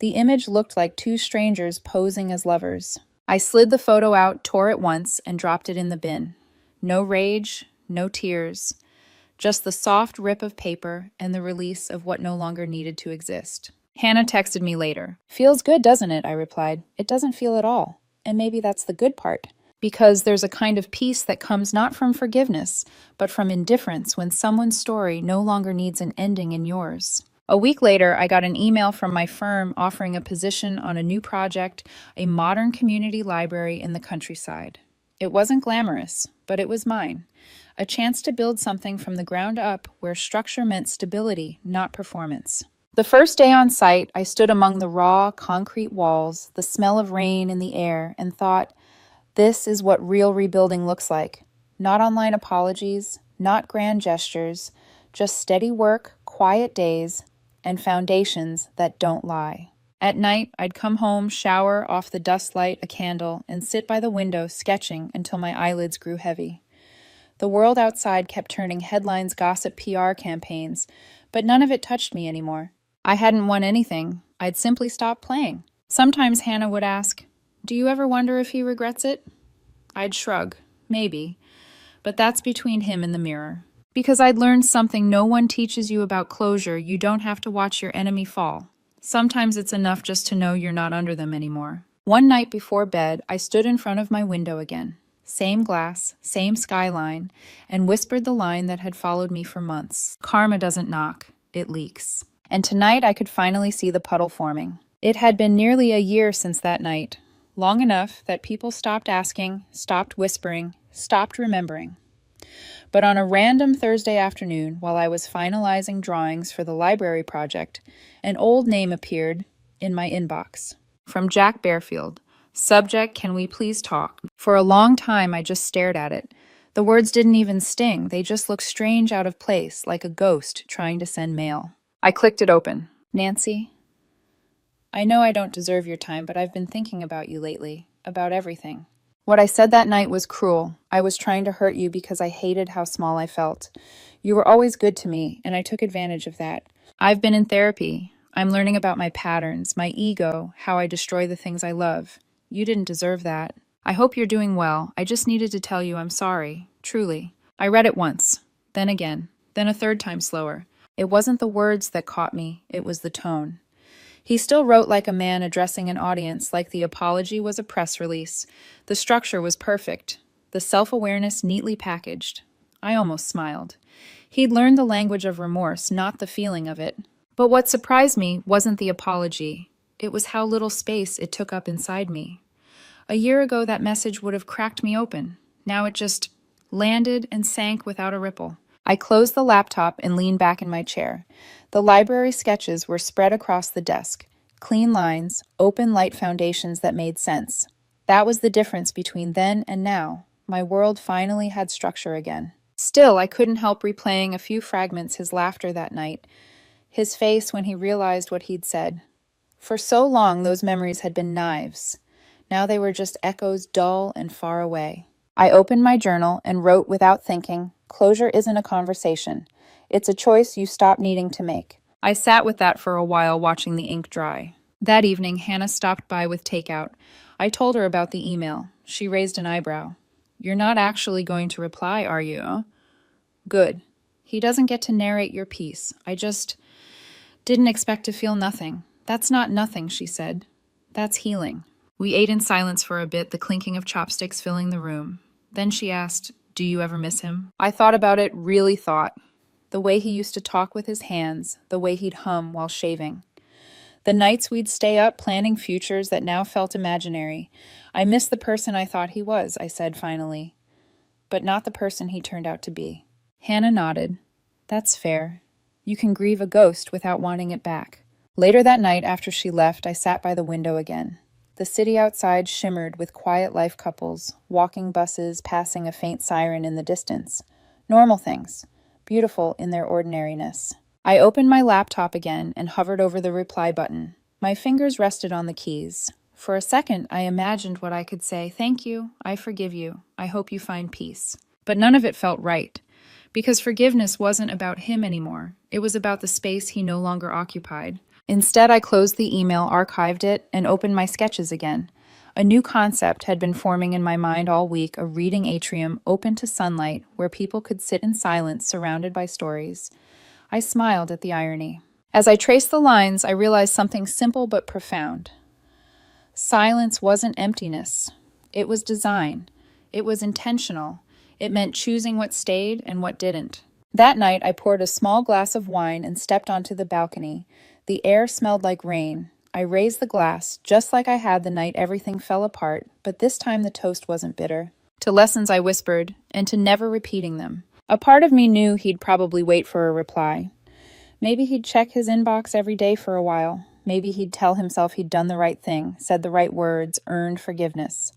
The image looked like two strangers posing as lovers. I slid the photo out, tore it once, and dropped it in the bin. No rage, no tears, just the soft rip of paper and the release of what no longer needed to exist. Hannah texted me later. "Feels good, doesn't it?" I replied. "It doesn't feel at all. And maybe that's the good part. Because there's a kind of peace that comes not from forgiveness, but from indifference when someone's story no longer needs an ending in yours." A week later, I got an email from my firm offering a position on a new project, a modern community library in the countryside. It wasn't glamorous, but it was mine. A chance to build something from the ground up where structure meant stability, not performance. The first day on site, I stood among the raw, concrete walls, the smell of rain in the air, and thought, this is what real rebuilding looks like. Not online apologies, not grand gestures, just steady work, quiet days, and foundations that don't lie. At night, I'd come home, shower, off the dust light a candle, and sit by the window sketching until my eyelids grew heavy. The world outside kept turning headlines, gossip, PR campaigns, but none of it touched me anymore. I hadn't won anything. I'd simply stopped playing. Sometimes Hannah would ask, "Do you ever wonder if he regrets it?" I'd shrug, maybe, but that's between him and the mirror. Because I'd learned something no one teaches you about closure. You don't have to watch your enemy fall. Sometimes it's enough just to know you're not under them anymore. One night before bed, I stood in front of my window again. Same glass, same skyline, and whispered the line that had followed me for months. Karma doesn't knock, it leaks. And tonight I could finally see the puddle forming. It had been nearly a year since that night. Long enough that people stopped asking, stopped whispering, stopped remembering. But on a random Thursday afternoon, while I was finalizing drawings for the library project, an old name appeared in my inbox. From Jack Bearfield. Subject, can we please talk? For a long time, I just stared at it. The words didn't even sting. They just looked strange out of place, like a ghost trying to send mail. I clicked it open. Nancy, I know I don't deserve your time, but I've been thinking about you lately, about everything. What I said that night was cruel. I was trying to hurt you because I hated how small I felt. You were always good to me, and I took advantage of that. I've been in therapy. I'm learning about my patterns, my ego, how I destroy the things I love. You didn't deserve that. I hope you're doing well. I just needed to tell you I'm sorry, truly. I read it once, then again, then a third time slower. It wasn't the words that caught me, it was the tone. He still wrote like a man addressing an audience, like the apology was a press release. The structure was perfect, the self-awareness neatly packaged. I almost smiled. He'd learned the language of remorse, not the feeling of it. But what surprised me wasn't the apology. It was how little space it took up inside me. A year ago, that message would have cracked me open. Now it just landed and sank without a ripple. I closed the laptop and leaned back in my chair. The library sketches were spread across the desk. Clean lines, open light foundations that made sense. That was the difference between then and now. My world finally had structure again. Still, I couldn't help replaying a few fragments, his laughter that night, his face when he realized what he'd said. For so long, those memories had been knives. Now they were just echoes, dull and far away. I opened my journal and wrote without thinking, "Closure isn't a conversation. It's a choice you stop needing to make." I sat with that for a while, watching the ink dry. That evening, Hannah stopped by with takeout. I told her about the email. She raised an eyebrow. "You're not actually going to reply, are you?" "Good. He doesn't get to narrate your piece. I just didn't expect to feel nothing." "That's not nothing," she said. "That's healing." We ate in silence for a bit, the clinking of chopsticks filling the room. Then she asked, "Do you ever miss him?" I thought about it, really thought. The way he used to talk with his hands, the way he'd hum while shaving. The nights we'd stay up planning futures that now felt imaginary. "I miss the person I thought he was," I said finally. "But not the person he turned out to be." Hannah nodded. "That's fair. You can grieve a ghost without wanting it back." Later that night, after she left, I sat by the window again. The city outside shimmered with quiet life couples, walking buses, passing a faint siren in the distance. Normal things, beautiful in their ordinariness. I opened my laptop again and hovered over the reply button. My fingers rested on the keys. For a second, I imagined what I could say. "Thank you. I forgive you. I hope you find peace." But none of it felt right, because forgiveness wasn't about him anymore. It was about the space he no longer occupied. Instead, I closed the email, archived it, and opened my sketches again. A new concept had been forming in my mind all week, a reading atrium open to sunlight where people could sit in silence surrounded by stories. I smiled at the irony. As I traced the lines, I realized something simple but profound. Silence wasn't emptiness. It was design. It was intentional. It meant choosing what stayed and what didn't. That night, I poured a small glass of wine and stepped onto the balcony. The air smelled like rain. I raised the glass, just like I had the night everything fell apart, but this time the toast wasn't bitter. To lessons I whispered, and to never repeating them. A part of me knew he'd probably wait for a reply. Maybe he'd check his inbox every day for a while. Maybe he'd tell himself he'd done the right thing, said the right words, earned forgiveness.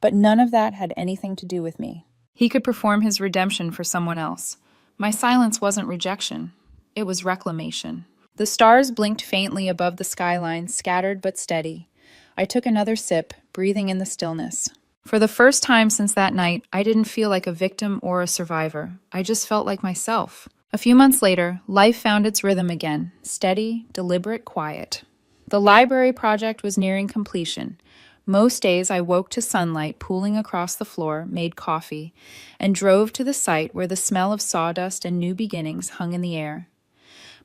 But none of that had anything to do with me. He could perform his redemption for someone else. My silence wasn't rejection. It was reclamation. The stars blinked faintly above the skyline, scattered but steady. I took another sip, breathing in the stillness. For the first time since that night, I didn't feel like a victim or a survivor. I just felt like myself. A few months later, life found its rhythm again, steady, deliberate, quiet. The library project was nearing completion. Most days I woke to sunlight pooling across the floor, made coffee, and drove to the site where the smell of sawdust and new beginnings hung in the air.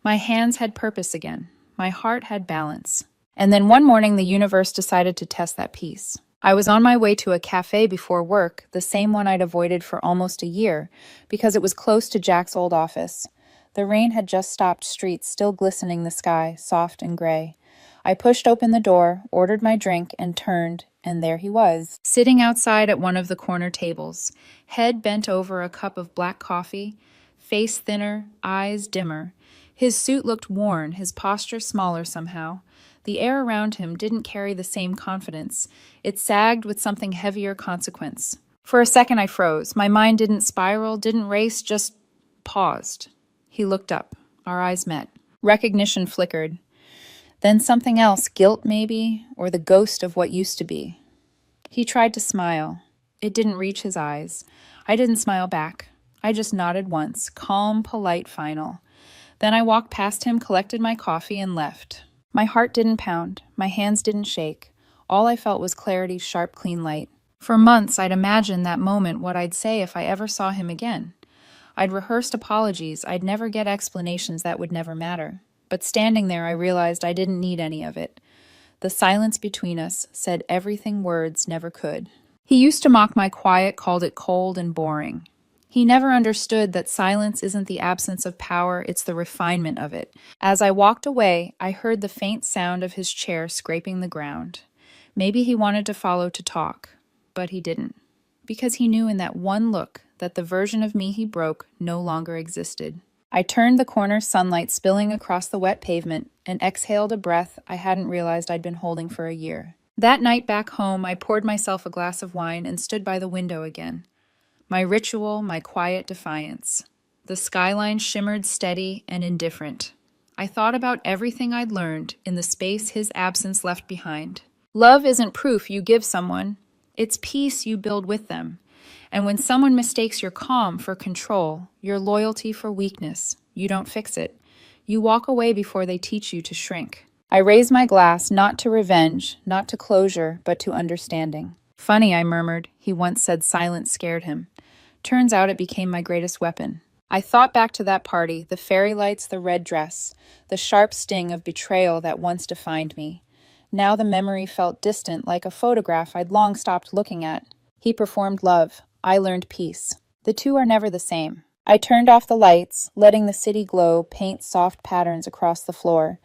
My hands had purpose again. My heart had balance. And then one morning the universe decided to test that piece. I was on my way to a cafe before work, the same one I'd avoided for almost a year, because it was close to Jack's old office. The rain had just stopped, streets still glistening the sky, soft and gray. I pushed open the door, ordered my drink, and turned, and there he was, sitting outside at one of the corner tables, head bent over a cup of black coffee, face thinner, eyes dimmer. His suit looked worn, his posture smaller somehow. The air around him didn't carry the same confidence. It sagged with something heavier consequence. For a second I froze. My mind didn't spiral, didn't race, just paused. He looked up. Our eyes met. Recognition flickered. Then something else, guilt maybe, or the ghost of what used to be. He tried to smile. It didn't reach his eyes. I didn't smile back. I just nodded once, calm, polite, final. Then I walked past him, collected my coffee, and left. My heart didn't pound. My hands didn't shake. All I felt was clarity's sharp, clean light. For months, I'd imagined that moment, what I'd say if I ever saw him again. I'd rehearsed apologies. I'd never get explanations that would never matter. But standing there, I realized I didn't need any of it. The silence between us said everything words never could. He used to mock my quiet, called it cold and boring. He never understood that silence isn't the absence of power, it's the refinement of it. As I walked away, I heard the faint sound of his chair scraping the ground. Maybe he wanted to follow to talk, but he didn't. Because he knew in that one look that the version of me he broke no longer existed. I turned the corner, sunlight spilling across the wet pavement, and exhaled a breath I hadn't realized I'd been holding for a year. That night back home, I poured myself a glass of wine and stood by the window again. My ritual, my quiet defiance. The skyline shimmered steady and indifferent. I thought about everything I'd learned in the space his absence left behind. Love isn't proof you give someone. It's peace you build with them. And when someone mistakes your calm for control, your loyalty for weakness, you don't fix it. You walk away before they teach you to shrink. I raise my glass not to revenge, not to closure, but to understanding. Funny, I murmured. He once said silence scared him. Turns out it became my greatest weapon. I thought back to that party, the fairy lights, the red dress, the sharp sting of betrayal that once defined me. Now the memory felt distant, like a photograph I'd long stopped looking at. He performed love. I learned peace. The two are never the same. I turned off the lights, letting the city glow paint soft patterns across the floor.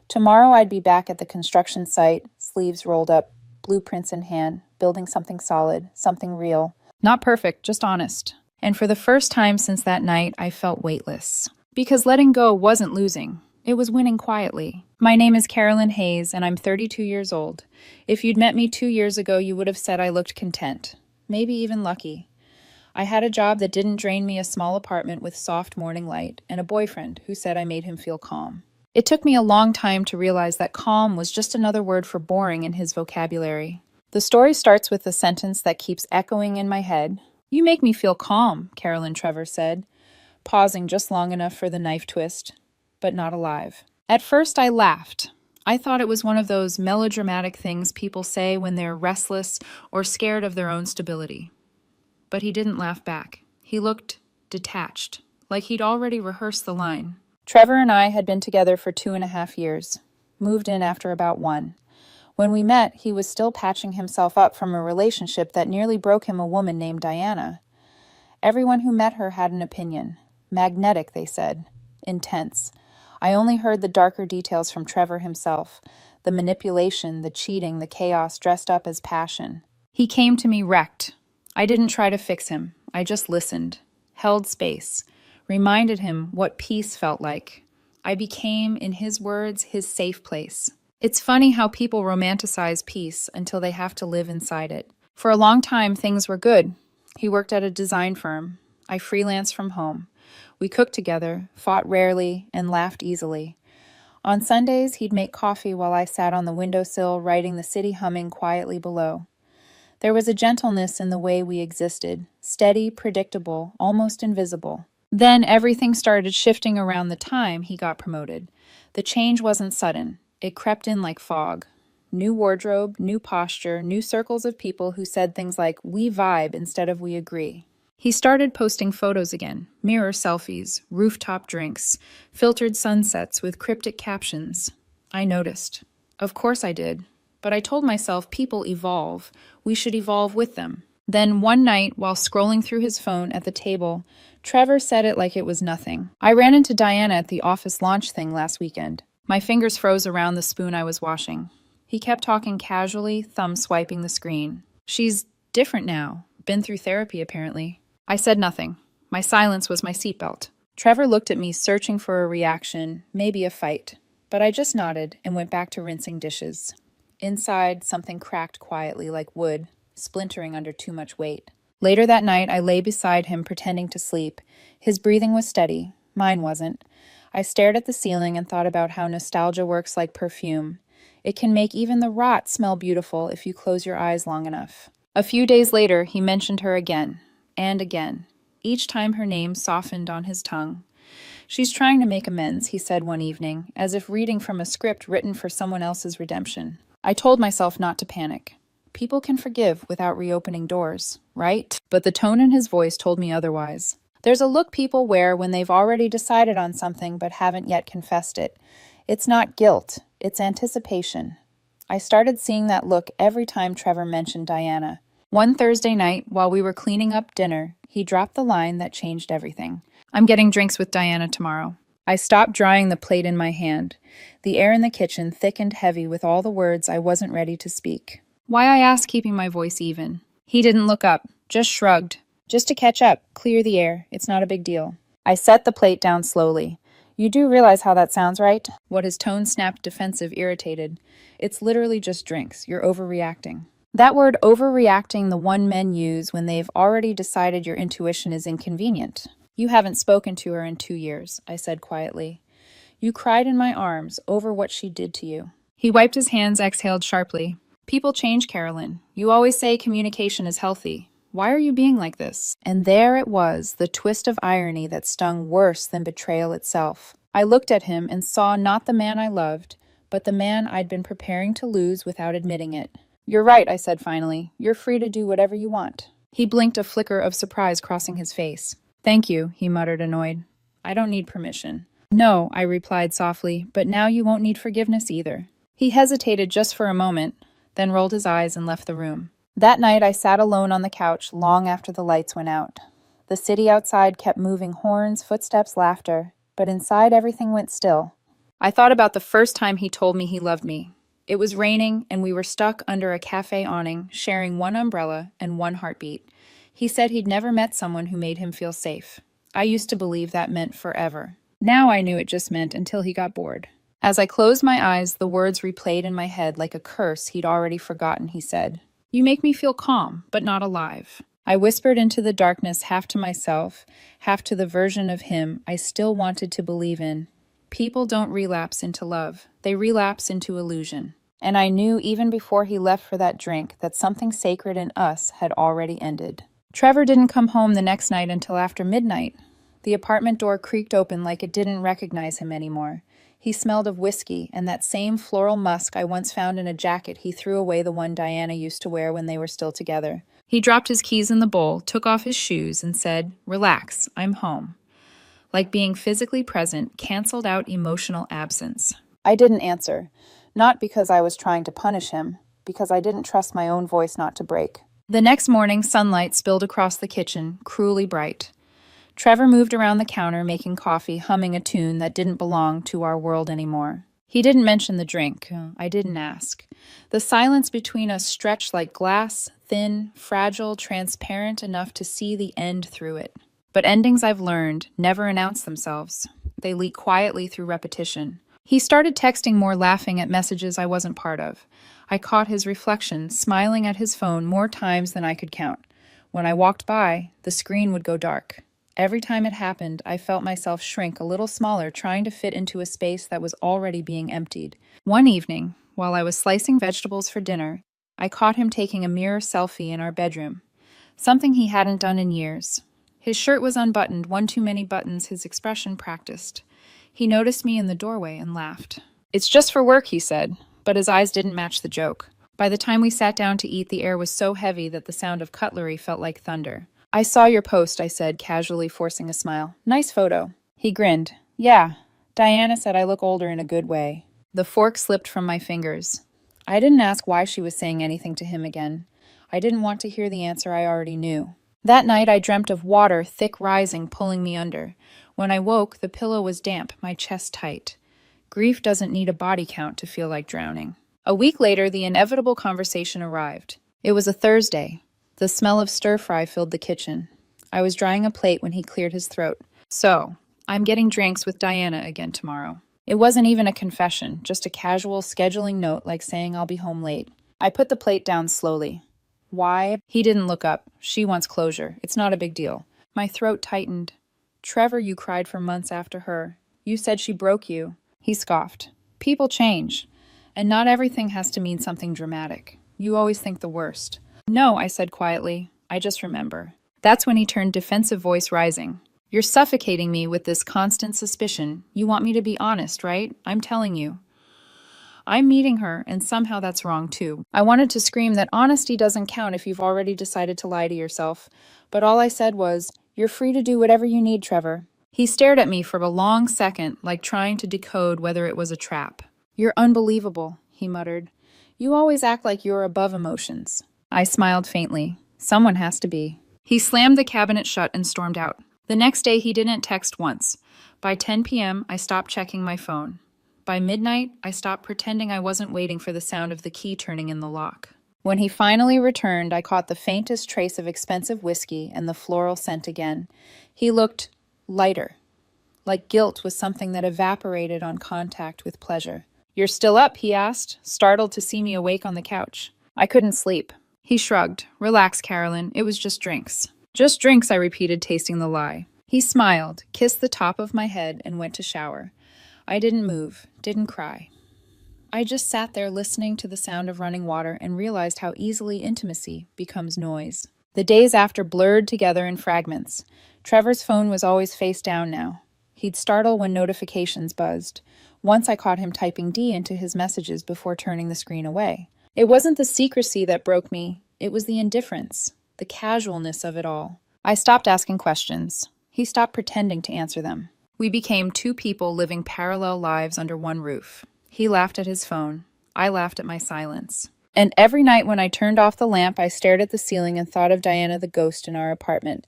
Tomorrow I'd be back at the construction site, sleeves rolled up, blueprints in hand, building something solid, something real. Not perfect, just honest. And for the first time since that night, I felt weightless. Because letting go wasn't losing. It was winning quietly. My name is Carolyn Hayes, and I'm 32 years old. If you'd met me 2 years ago, you would have said I looked content. Maybe even lucky. I had a job that didn't drain me, a small apartment with soft morning light, and a boyfriend who said I made him feel calm. It took me a long time to realize that calm was just another word for boring in his vocabulary. The story starts with the sentence that keeps echoing in my head. "You make me feel calm," Carolyn Trevor said, pausing just long enough for the knife twist, but not alive. At first I laughed. I thought it was one of those melodramatic things people say when they're restless or scared of their own stability. But he didn't laugh back. He looked detached, like he'd already rehearsed the line. Trevor and I had been together for 2.5 years, moved in after about 1. When we met, he was still patching himself up from a relationship that nearly broke him, a woman named Diana. Everyone who met her had an opinion. Magnetic, they said. Intense. I only heard the darker details from Trevor himself. The manipulation, the cheating, the chaos dressed up as passion. He came to me wrecked. I didn't try to fix him. I just listened, held space, reminded him what peace felt like. I became, in his words, his safe place. It's funny how people romanticize peace until they have to live inside it. For a long time, things were good. He worked at a design firm. I freelanced from home. We cooked together, fought rarely, and laughed easily. On Sundays, he'd make coffee while I sat on the windowsill, writing the city humming quietly below. There was a gentleness in the way we existed, steady, predictable, almost invisible. Then everything started shifting around the time he got promoted. The change wasn't sudden. It crept in like fog. New wardrobe, new posture, new circles of people who said things like, "We vibe" instead of "we agree." He started posting photos again, mirror selfies, rooftop drinks, filtered sunsets with cryptic captions. I noticed. Of course I did. But I told myself people evolve. We should evolve with them. Then one night, while scrolling through his phone at the table, Trevor said it like it was nothing. "I ran into Diana at the office launch thing last weekend." My fingers froze around the spoon I was washing. He kept talking casually, thumb swiping the screen. "She's different now. Been through therapy, apparently." I said nothing. My silence was my seatbelt. Trevor looked at me, searching for a reaction, maybe a fight. But I just nodded and went back to rinsing dishes. Inside, something cracked quietly like wood, splintering under too much weight. Later that night, I lay beside him, pretending to sleep. His breathing was steady. Mine wasn't. I stared at the ceiling and thought about how nostalgia works like perfume. It can make even the rot smell beautiful if you close your eyes long enough. A few days later, he mentioned her again, and again. Each time her name softened on his tongue. "She's trying to make amends," he said one evening, as if reading from a script written for someone else's redemption. I told myself not to panic. People can forgive without reopening doors, right? But the tone in his voice told me otherwise. There's a look people wear when they've already decided on something but haven't yet confessed it. It's not guilt, it's anticipation. I started seeing that look every time Trevor mentioned Diana. One Thursday night, while we were cleaning up dinner, he dropped the line that changed everything. "I'm getting drinks with Diana tomorrow." I stopped drying the plate in my hand. The air in the kitchen thick and heavy with all the words I wasn't ready to speak. Why, I asked, keeping my voice even. He didn't look up, just shrugged. "Just to catch up, clear the air. It's not a big deal." I set the plate down slowly. "You do realize how that sounds, right?" What his tone snapped, defensive, irritated. "It's literally just drinks. You're overreacting." That word, overreacting, the one men use when they've already decided your intuition is inconvenient. "You haven't spoken to her in 2 years, I said quietly. "You cried in my arms over what she did to you." He wiped his hands, exhaled sharply. "People change, Carolyn. You always say communication is healthy. Why are you being like this? And there it was, the twist of irony that stung worse than betrayal itself. I looked at him and saw not the man I loved, but the man I'd been preparing to lose without admitting it. "You're right," I said finally. "You're free to do whatever you want." He blinked, a flicker of surprise crossing his face. "Thank you," he muttered, annoyed. "I don't need permission." "No," I replied softly, "but now you won't need forgiveness either." He hesitated just for a moment, then rolled his eyes and left the room. That night I sat alone on the couch long after the lights went out. The city outside kept moving, horns, footsteps, laughter, but inside everything went still. I thought about the first time he told me he loved me. It was raining, and we were stuck under a cafe awning, sharing one umbrella and one heartbeat. He said he'd never met someone who made him feel safe. I used to believe that meant forever. Now I knew it just meant until he got bored. As I closed my eyes, the words replayed in my head like a curse he'd already forgotten. He said, "You make me feel calm, but not alive." I whispered into the darkness, half to myself, half to the version of him I still wanted to believe in. People don't relapse into love. They relapse into illusion. And I knew even before he left for that drink that something sacred in us had already ended. Trevor didn't come home the next night until after midnight. The apartment door creaked open like it didn't recognize him anymore. He smelled of whiskey and that same floral musk I once found in a jacket he threw away, the one Diana used to wear when they were still together. He dropped his keys in the bowl, took off his shoes, and said, "Relax, I'm home." Like being physically present, canceled out emotional absence. I didn't answer, not because I was trying to punish him, because I didn't trust my own voice not to break. The next morning, sunlight spilled across the kitchen, cruelly bright. Trevor moved around the counter, making coffee, humming a tune that didn't belong to our world anymore. He didn't mention the drink. I didn't ask. The silence between us stretched like glass, thin, fragile, transparent enough to see the end through it. But endings, I've learned, never announce themselves. They leak quietly through repetition. He started texting more, laughing at messages I wasn't part of. I caught his reflection, smiling at his phone more times than I could count. When I walked by, the screen would go dark. Every time it happened, I felt myself shrink a little smaller, trying to fit into a space that was already being emptied. One evening, while I was slicing vegetables for dinner, I caught him taking a mirror selfie in our bedroom, something he hadn't done in years. His shirt was unbuttoned, one too many buttons, his expression practiced. He noticed me in the doorway and laughed. "It's just for work," he said, but his eyes didn't match the joke. By the time we sat down to eat, the air was so heavy that the sound of cutlery felt like thunder. "I saw your post," I said, casually forcing a smile. "Nice photo." He grinned. "Yeah, Diana said I look older in a good way." The fork slipped from my fingers. I didn't ask why she was saying anything to him again. I didn't want to hear the answer I already knew. That night I dreamt of water, thick rising, pulling me under. When I woke, the pillow was damp, my chest tight. Grief doesn't need a body count to feel like drowning. A week later, the inevitable conversation arrived. It was a Thursday. The smell of stir-fry filled the kitchen. I was drying a plate when he cleared his throat. "So, I'm getting drinks with Diana again tomorrow." It wasn't even a confession, just a casual scheduling note like saying I'll be home late. I put the plate down slowly. "Why?" He didn't look up. "She wants closure. It's not a big deal." My throat tightened. "Trevor, you cried for months after her. You said she broke you." He scoffed. "People change. And not everything has to mean something dramatic. You always think the worst." "No," I said quietly. "I just remember." That's when he turned, defensive voice rising. "You're suffocating me with this constant suspicion. You want me to be honest, right? I'm telling you. I'm meeting her, and somehow that's wrong too." I wanted to scream that honesty doesn't count if you've already decided to lie to yourself, but all I said was, "You're free to do whatever you need, Trevor." He stared at me for a long second, like trying to decode whether it was a trap. "You're unbelievable," he muttered. "You always act like you're above emotions." I smiled faintly. Someone has to be. He slammed the cabinet shut and stormed out. The next day, he didn't text once. By 10 p.m., I stopped checking my phone. By midnight, I stopped pretending I wasn't waiting for the sound of the key turning in the lock. When he finally returned, I caught the faintest trace of expensive whiskey and the floral scent again. He looked lighter, like guilt was something that evaporated on contact with pleasure. "You're still up?" he asked, startled to see me awake on the couch. I couldn't sleep. He shrugged. "Relax, Carolyn. It was just drinks." "Just drinks," I repeated, tasting the lie. He smiled, kissed the top of my head, and went to shower. I didn't move, didn't cry. I just sat there listening to the sound of running water and realized how easily intimacy becomes noise. The days after blurred together in fragments. Trevor's phone was always face down now. He'd startle when notifications buzzed. Once I caught him typing D into his messages before turning the screen away. It wasn't the secrecy that broke me, it was the indifference, the casualness of it all. I stopped asking questions. He stopped pretending to answer them. We became two people living parallel lives under one roof. He laughed at his phone. I laughed at my silence. And every night when I turned off the lamp, I stared at the ceiling and thought of Diana the ghost in our apartment,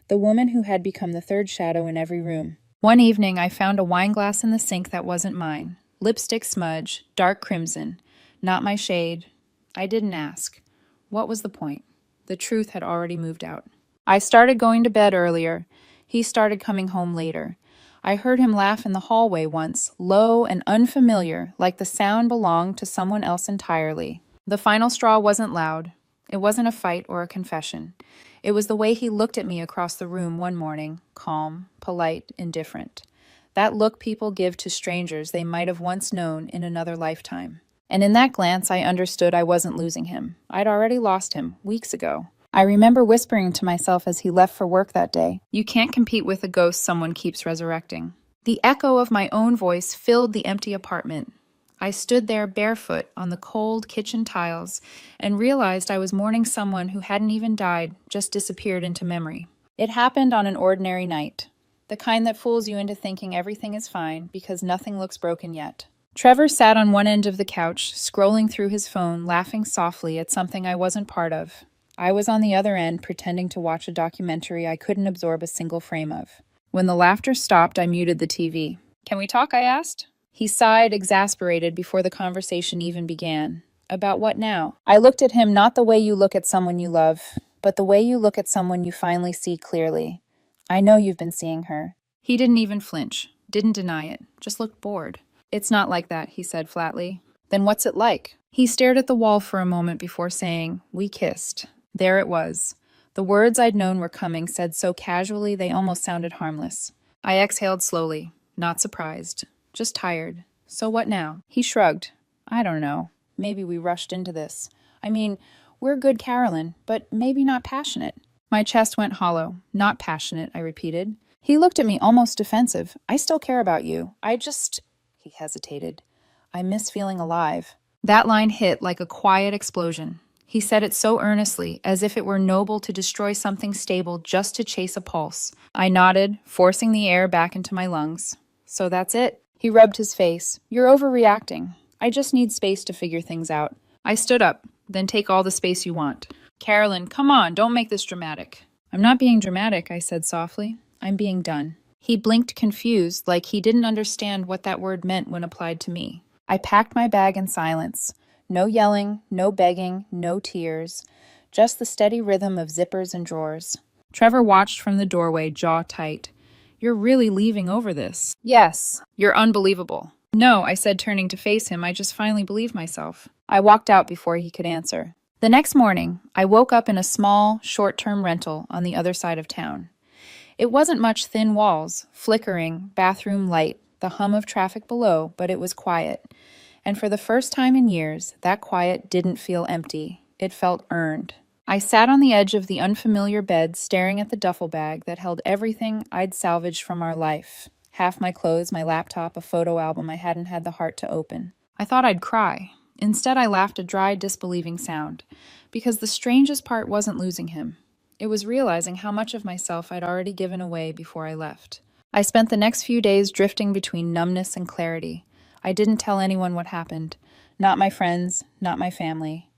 the woman who had become the third shadow in every room. One evening, I found a wine glass in the sink that wasn't mine. Lipstick smudge, dark crimson. Not my shade. I didn't ask. What was the point? The truth had already moved out. I started going to bed earlier. He started coming home later. I heard him laugh in the hallway once, low and unfamiliar, like the sound belonged to someone else entirely. The final straw wasn't loud. It wasn't a fight or a confession. It was the way he looked at me across the room one morning, calm, polite, indifferent. That look people give to strangers they might have once known in another lifetime. And in that glance, I understood I wasn't losing him. I'd already lost him, weeks ago. I remember whispering to myself as he left for work that day, "You can't compete with a ghost someone keeps resurrecting." The echo of my own voice filled the empty apartment. I stood there barefoot on the cold kitchen tiles and realized I was mourning someone who hadn't even died, just disappeared into memory. It happened on an ordinary night, the kind that fools you into thinking everything is fine because nothing looks broken yet. Trevor sat on one end of the couch, scrolling through his phone, laughing softly at something I wasn't part of. I was on the other end, pretending to watch a documentary I couldn't absorb a single frame of. When the laughter stopped, I muted the TV. "Can we talk?" I asked. He sighed, exasperated, before the conversation even began. About what now? I looked at him, not the way you look at someone you love, but the way you look at someone you finally see clearly. "I know you've been seeing her." He didn't even flinch, didn't deny it, just looked bored. "It's not like that," he said flatly. "Then what's it like?" He stared at the wall for a moment before saying, "We kissed." There it was. The words I'd known were coming, said so casually they almost sounded harmless. I exhaled slowly, not surprised. Just tired. "So what now?" He shrugged. "I don't know. Maybe we rushed into this. I mean, we're good Carolyn, but maybe not passionate." My chest went hollow. "Not passionate," I repeated. He looked at me almost defensive. "I still care about you. He hesitated. "I miss feeling alive." That line hit like a quiet explosion. He said it so earnestly, as if it were noble to destroy something stable just to chase a pulse. I nodded, forcing the air back into my lungs. "So that's it?" He rubbed his face. "You're overreacting. I just need space to figure things out." I stood up. "Then take all the space you want." "Carolyn, come on, don't make this dramatic." "I'm not being dramatic," I said softly. "I'm being done." He blinked confused, like he didn't understand what that word meant when applied to me. I packed my bag in silence. No yelling, no begging, no tears. Just the steady rhythm of zippers and drawers. Trevor watched from the doorway, jaw tight. "You're really leaving over this?" "Yes." "You're unbelievable." "No," I said, turning to face him. "I just finally believe myself." I walked out before he could answer. The next morning, I woke up in a small, short-term rental on the other side of town. It wasn't much thin walls, flickering, bathroom light, the hum of traffic below, but it was quiet. And for the first time in years, that quiet didn't feel empty. It felt earned. I sat on the edge of the unfamiliar bed, staring at the duffel bag that held everything I'd salvaged from our life. Half my clothes, my laptop, a photo album I hadn't had the heart to open. I thought I'd cry. Instead, I laughed a dry, disbelieving sound. Because the strangest part wasn't losing him. It was realizing how much of myself I'd already given away before I left. I spent the next few days drifting between numbness and clarity. I didn't tell anyone what happened. Not my friends, not my family.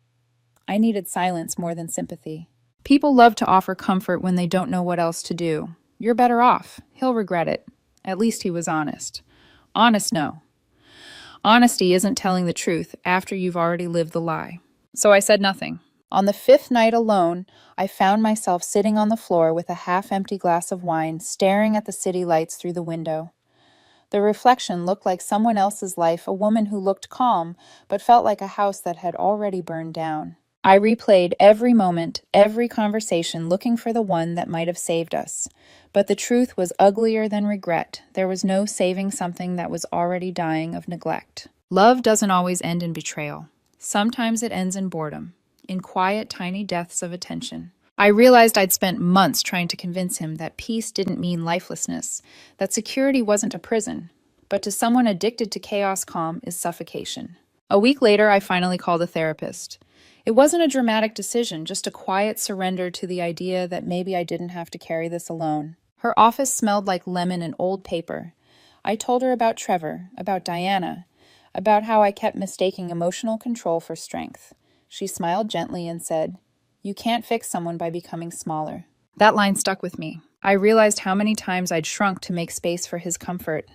I needed silence more than sympathy. People love to offer comfort when they don't know what else to do. "You're better off. He'll regret it." At least he was honest. Honest, no. Honesty isn't telling the truth after you've already lived the lie. So I said nothing. On the fifth night alone, I found myself sitting on the floor with a half-empty glass of wine, staring at the city lights through the window. The reflection looked like someone else's life, a woman who looked calm, but felt like a house that had already burned down. I replayed every moment, every conversation, looking for the one that might have saved us. But the truth was uglier than regret. There was no saving something that was already dying of neglect. Love doesn't always end in betrayal. Sometimes it ends in boredom, in quiet, tiny deaths of attention. I realized I'd spent months trying to convince him that peace didn't mean lifelessness, that security wasn't a prison, but to someone addicted to chaos, calm is suffocation. A week later, I finally called a therapist. It wasn't a dramatic decision, just a quiet surrender to the idea that maybe I didn't have to carry this alone. Her office smelled like lemon and old paper. I told her about Trevor, about Diana, about how I kept mistaking emotional control for strength. She smiled gently and said, "You can't fix someone by becoming smaller." That line stuck with me. I realized how many times I'd shrunk to make space for his comfort,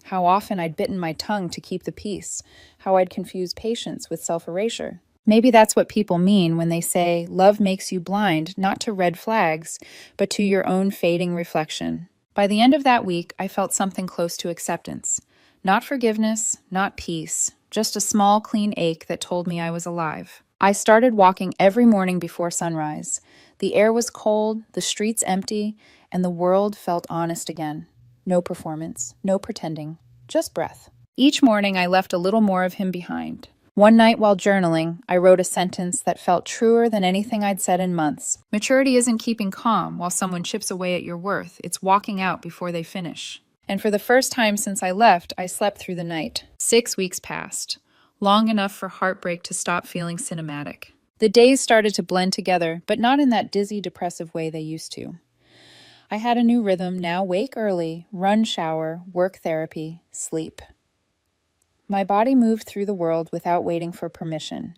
how often I'd bitten my tongue to keep the peace, how I'd confused patience with self-erasure. Maybe that's what people mean when they say love makes you blind, not to red flags, but to your own fading reflection. By the end of that week, I felt something close to acceptance. Not forgiveness, not peace, just a small, clean ache that told me I was alive. I started walking every morning before sunrise. The air was cold, the streets empty, and the world felt honest again. No performance, no pretending, just breath. Each morning, I left a little more of him behind. One night while journaling, I wrote a sentence that felt truer than anything I'd said in months. Maturity isn't keeping calm while someone chips away at your worth. It's walking out before they finish. And for the first time since I left, I slept through the night. 6 weeks passed, long enough for heartbreak to stop feeling cinematic. The days started to blend together, but not in that dizzy, depressive way they used to. I had a new rhythm now: wake early, run, shower, work, therapy, sleep. My body moved through the world without waiting for permission.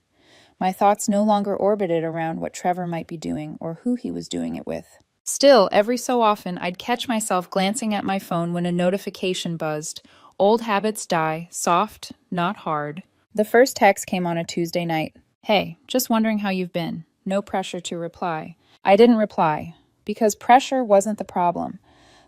My thoughts no longer orbited around what Trevor might be doing or who he was doing it with. Still, every so often, I'd catch myself glancing at my phone when a notification buzzed. Old habits die, soft, not hard. The first text came on a Tuesday night. "Hey, just wondering how you've been." No pressure to reply. I didn't reply, because pressure wasn't the problem.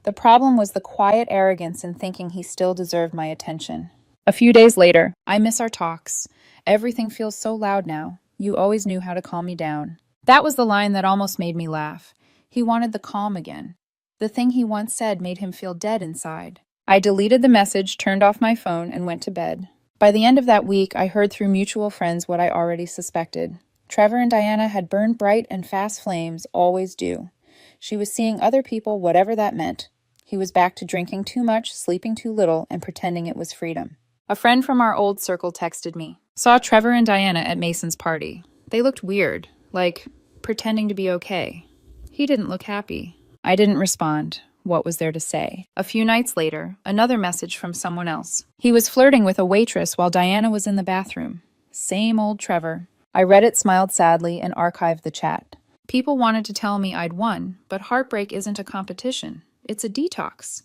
The problem was the quiet arrogance in thinking he still deserved my attention. A few days later, "I miss our talks. Everything feels so loud now. You always knew how to calm me down." That was the line that almost made me laugh. He wanted the calm again. The thing he once said made him feel dead inside. I deleted the message, turned off my phone, and went to bed. By the end of that week, I heard through mutual friends what I already suspected. Trevor and Diana had burned bright and fast flames, always do. She was seeing other people, whatever that meant. He was back to drinking too much, sleeping too little, and pretending it was freedom. A friend from our old circle texted me. "Saw Trevor and Diana at Mason's party. They looked weird, like pretending to be okay." He didn't look happy. I didn't respond. What was there to say? A few nights later, another message from someone else. He was flirting with a waitress while Diana was in the bathroom. Same old Trevor. I read it, smiled sadly, and archived the chat. People wanted to tell me I'd won, but heartbreak isn't a competition. It's a detox.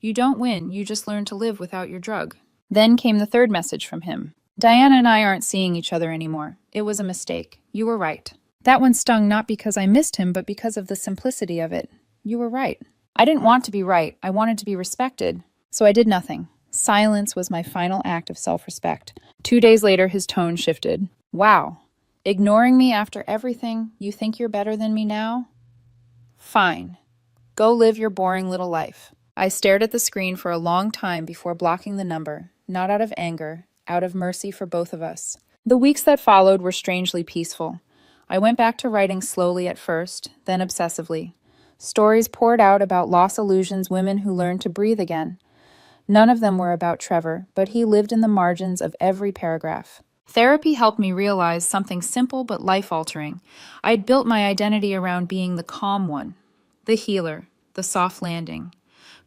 You don't win, you just learn to live without your drug. Then came the third message from him. "Diana and I aren't seeing each other anymore. It was a mistake. You were right." That one stung not because I missed him, but because of the simplicity of it. You were right. I didn't want to be right. I wanted to be respected. So I did nothing. Silence was my final act of self-respect. 2 days later, his tone shifted. "Wow. Ignoring me after everything? You think you're better than me now? Fine. Go live your boring little life." I stared at the screen for a long time before blocking the number, not out of anger, out of mercy for both of us. The weeks that followed were strangely peaceful. I went back to writing slowly at first, then obsessively. Stories poured out about lost illusions, women who learned to breathe again. None of them were about Trevor, but he lived in the margins of every paragraph. Therapy helped me realize something simple but life-altering. I'd built my identity around being the calm one, the healer, the soft landing.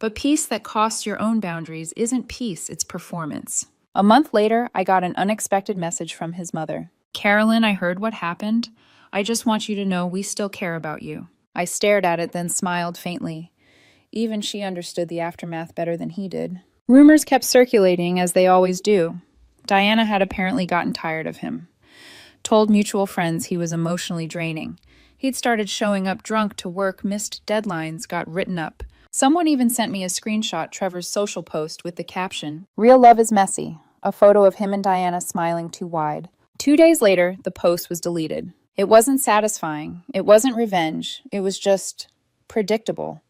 But peace that costs your own boundaries isn't peace, it's performance. A month later, I got an unexpected message from his mother. "Carolyn, I heard what happened. I just want you to know we still care about you." I stared at it, then smiled faintly. Even she understood the aftermath better than he did. Rumors kept circulating, as they always do. Diana had apparently gotten tired of him. Told mutual friends he was emotionally draining. He'd started showing up drunk to work, missed deadlines, got written up. Someone even sent me a screenshot Trevor's social post with the caption, "Real love is messy," a photo of him and Diana smiling too wide. 2 days later, the post was deleted. It wasn't satisfying. It wasn't revenge. It was just predictable.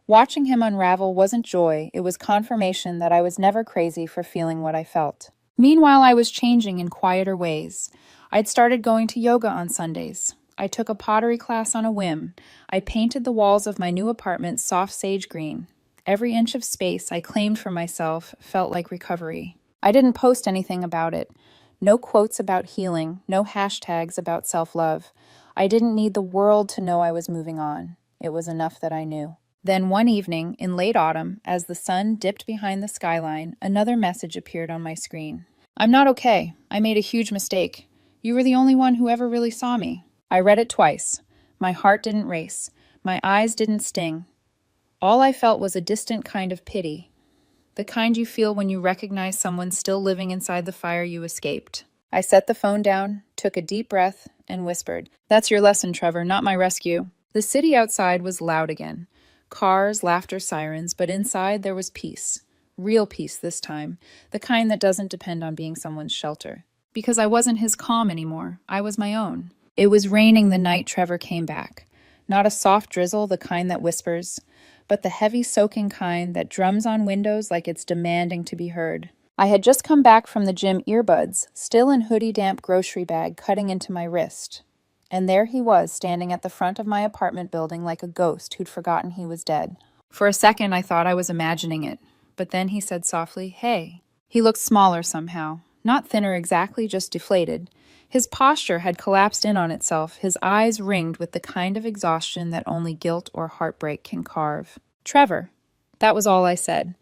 Watching him unravel wasn't joy. It was confirmation that I was never crazy for feeling what I felt. Meanwhile, I was changing in quieter ways. I'd started going to yoga on Sundays. I took a pottery class on a whim. I painted the walls of my new apartment soft sage green. Every inch of space I claimed for myself felt like recovery. I didn't post anything about it. No quotes about healing, no hashtags about self-love. I didn't need the world to know I was moving on. It was enough that I knew. Then one evening, in late autumn, as the sun dipped behind the skyline, another message appeared on my screen. I'm not okay. I made a huge mistake. You were the only one who ever really saw me. I read it twice. My heart didn't race. My eyes didn't sting. All I felt was a distant kind of pity. The kind you feel when you recognize someone still living inside the fire you escaped. I set the phone down, took a deep breath, and whispered, "That's your lesson, Trevor, not my rescue." The city outside was loud again. Cars, laughter, sirens, but inside there was peace. Real peace this time, the kind that doesn't depend on being someone's shelter. Because I wasn't his calm anymore, I was my own. It was raining the night Trevor came back. Not a soft drizzle, the kind that whispers, but the heavy soaking kind that drums on windows like it's demanding to be heard. I had just come back from the gym, earbuds, still in hoodie-damp grocery bag cutting into my wrist. And there he was, standing at the front of my apartment building like a ghost who'd forgotten he was dead. For a second, I thought I was imagining it. But then he said softly, "Hey." He looked smaller somehow. Not thinner exactly, just deflated. His posture had collapsed in on itself, his eyes ringed with the kind of exhaustion that only guilt or heartbreak can carve. "Trevor." That was all I said.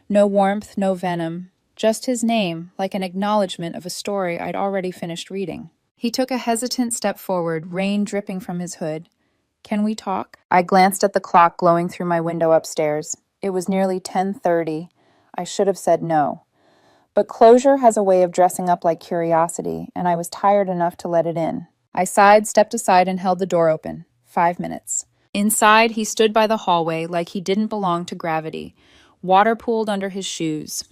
No warmth, no venom. Just his name, like an acknowledgement of a story I'd already finished reading. He took a hesitant step forward, rain dripping from his hood. "Can we talk?" I glanced at the clock glowing through my window upstairs. It was nearly 10:30. I should have said no. But closure has a way of dressing up like curiosity, and I was tired enough to let it in. I sighed, stepped aside, and held the door open. 5 minutes. Inside, he stood by the hallway like he didn't belong to gravity. Water pooled under his shoes.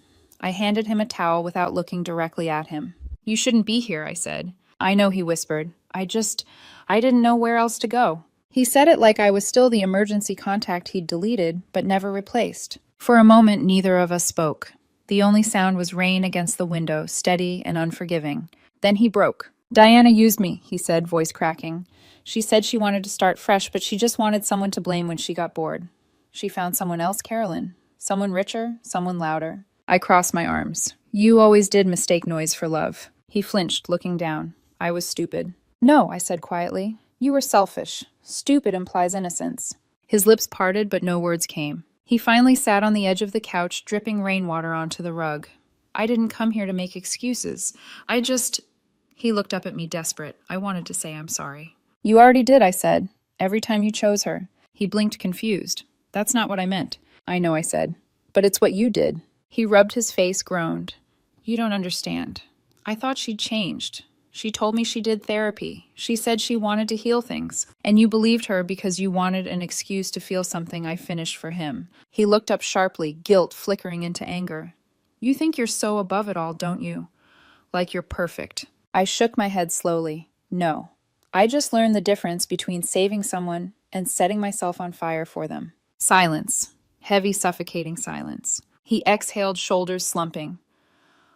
I handed him a towel without looking directly at him. "You shouldn't be here," I said. "I know," he whispered. I didn't know where else to go." He said it like I was still the emergency contact he'd deleted, but never replaced. For a moment, neither of us spoke. The only sound was rain against the window, steady and unforgiving. Then he broke. "Diana used me," he said, voice cracking. "She said she wanted to start fresh, but she just wanted someone to blame when she got bored. She found someone else, Carolyn. Someone richer, someone louder." I crossed my arms. "You always did mistake noise for love." He flinched, looking down. I was stupid. "No," I said quietly. "You were selfish. Stupid implies innocence." His lips parted, but no words came. He finally sat on the edge of the couch, dripping rainwater onto the rug. "I didn't come here to make excuses. He looked up at me, desperate. I wanted to say I'm sorry. "You already did," I said. "Every time you chose her." He blinked, confused. "That's not what I meant." "I know," I said. "But it's what you did." He rubbed his face, groaned. "You don't understand. I thought she'd changed. She told me she did therapy. She said she wanted to heal things. And you believed her because you wanted an excuse to feel something I finished for him." He looked up sharply, guilt flickering into anger. "You think you're so above it all, don't you? Like you're perfect." I shook my head slowly. "No. I just learned the difference between saving someone and setting myself on fire for them." Silence. Heavy, suffocating silence. He exhaled, shoulders slumping.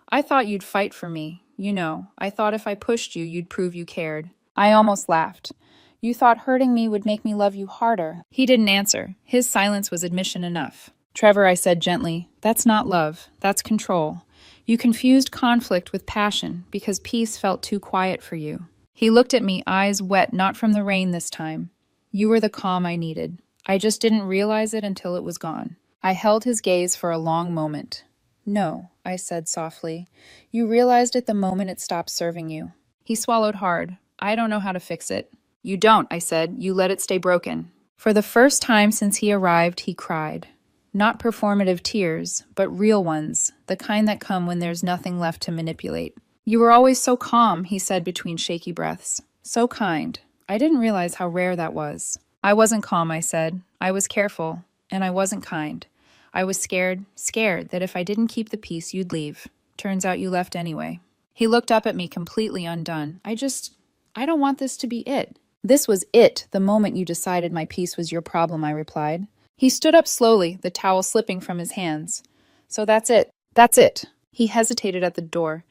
"I thought you'd fight for me. You know, I thought if I pushed you, you'd prove you cared." I almost laughed. "You thought hurting me would make me love you harder." He didn't answer. His silence was admission enough. "Trevor," I said gently, "that's not love. That's control. You confused conflict with passion because peace felt too quiet for you." He looked at me, eyes wet, not from the rain this time. "You were the calm I needed. I just didn't realize it until it was gone." I held his gaze for a long moment. "No," I said softly. "You realized it the moment it stopped serving you." He swallowed hard. "I don't know how to fix it." "You don't," I said. "You let it stay broken." For the first time since he arrived, he cried. Not performative tears, but real ones, the kind that come when there's nothing left to manipulate. "You were always so calm," he said between shaky breaths. "So kind. I didn't realize how rare that was." "I wasn't calm," I said. "I was careful, and I wasn't kind. I was scared that if I didn't keep the peace, you'd leave. Turns out you left anyway." He looked up at me, completely undone. I don't want this to be it." "This was it, the moment you decided my peace was your problem," I replied. He stood up slowly, the towel slipping from his hands. "So that's it. That's it." He hesitated at the door.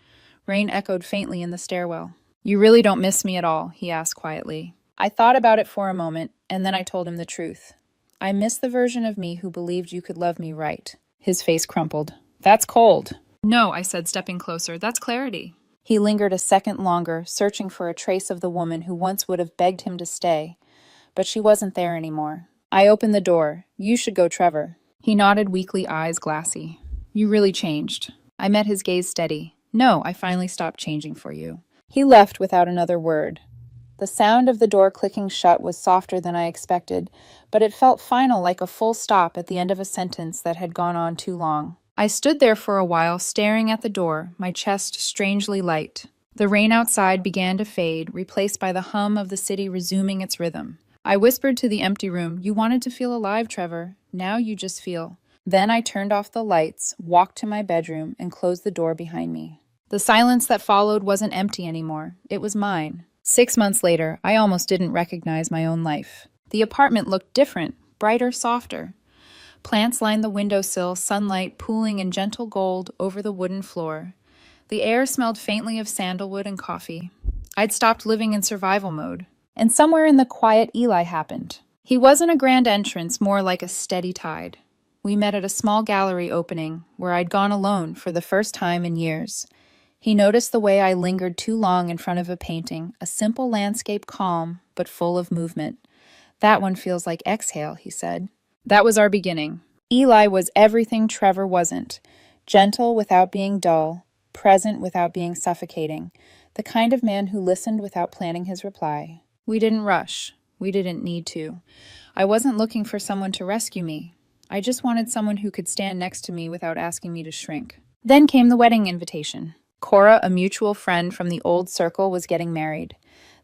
Rain echoed faintly in the stairwell. "You really don't miss me at all?" he asked quietly. I thought about it for a moment, and then I told him the truth. I miss the version of me who believed you could love me right. His face crumpled. That's cold. No, I said, stepping closer. That's clarity. He lingered a second longer, searching for a trace of the woman who once would have begged him to stay. But she wasn't there anymore. I opened the door. You should go, Trevor. He nodded, weakly, eyes glassy. You really changed. I met his gaze steady. No, I finally stopped changing for you. He left without another word. The sound of the door clicking shut was softer than I expected, but it felt final, like a full stop at the end of a sentence that had gone on too long. I stood there for a while, staring at the door, my chest strangely light. The rain outside began to fade, replaced by the hum of the city resuming its rhythm. I whispered to the empty room, You wanted to feel alive, Trevor. Now you just feel. Then I turned off the lights, walked to my bedroom, and closed the door behind me. The silence that followed wasn't empty anymore. It was mine. 6 months later, I almost didn't recognize my own life. The apartment looked different, brighter, softer. Plants lined the windowsill, sunlight pooling in gentle gold over the wooden floor. The air smelled faintly of sandalwood and coffee. I'd stopped living in survival mode. And somewhere in the quiet, Eli happened. He wasn't a grand entrance, more like a steady tide. We met at a small gallery opening, where I'd gone alone for the first time in years. He noticed the way I lingered too long in front of a painting, a simple landscape calm, but full of movement. That one feels like exhale, he said. That was our beginning. Eli was everything Trevor wasn't. Gentle without being dull, present without being suffocating. The kind of man who listened without planning his reply. We didn't rush. We didn't need to. I wasn't looking for someone to rescue me. I just wanted someone who could stand next to me without asking me to shrink. Then came the wedding invitation. Cora, a mutual friend from the old circle, was getting married.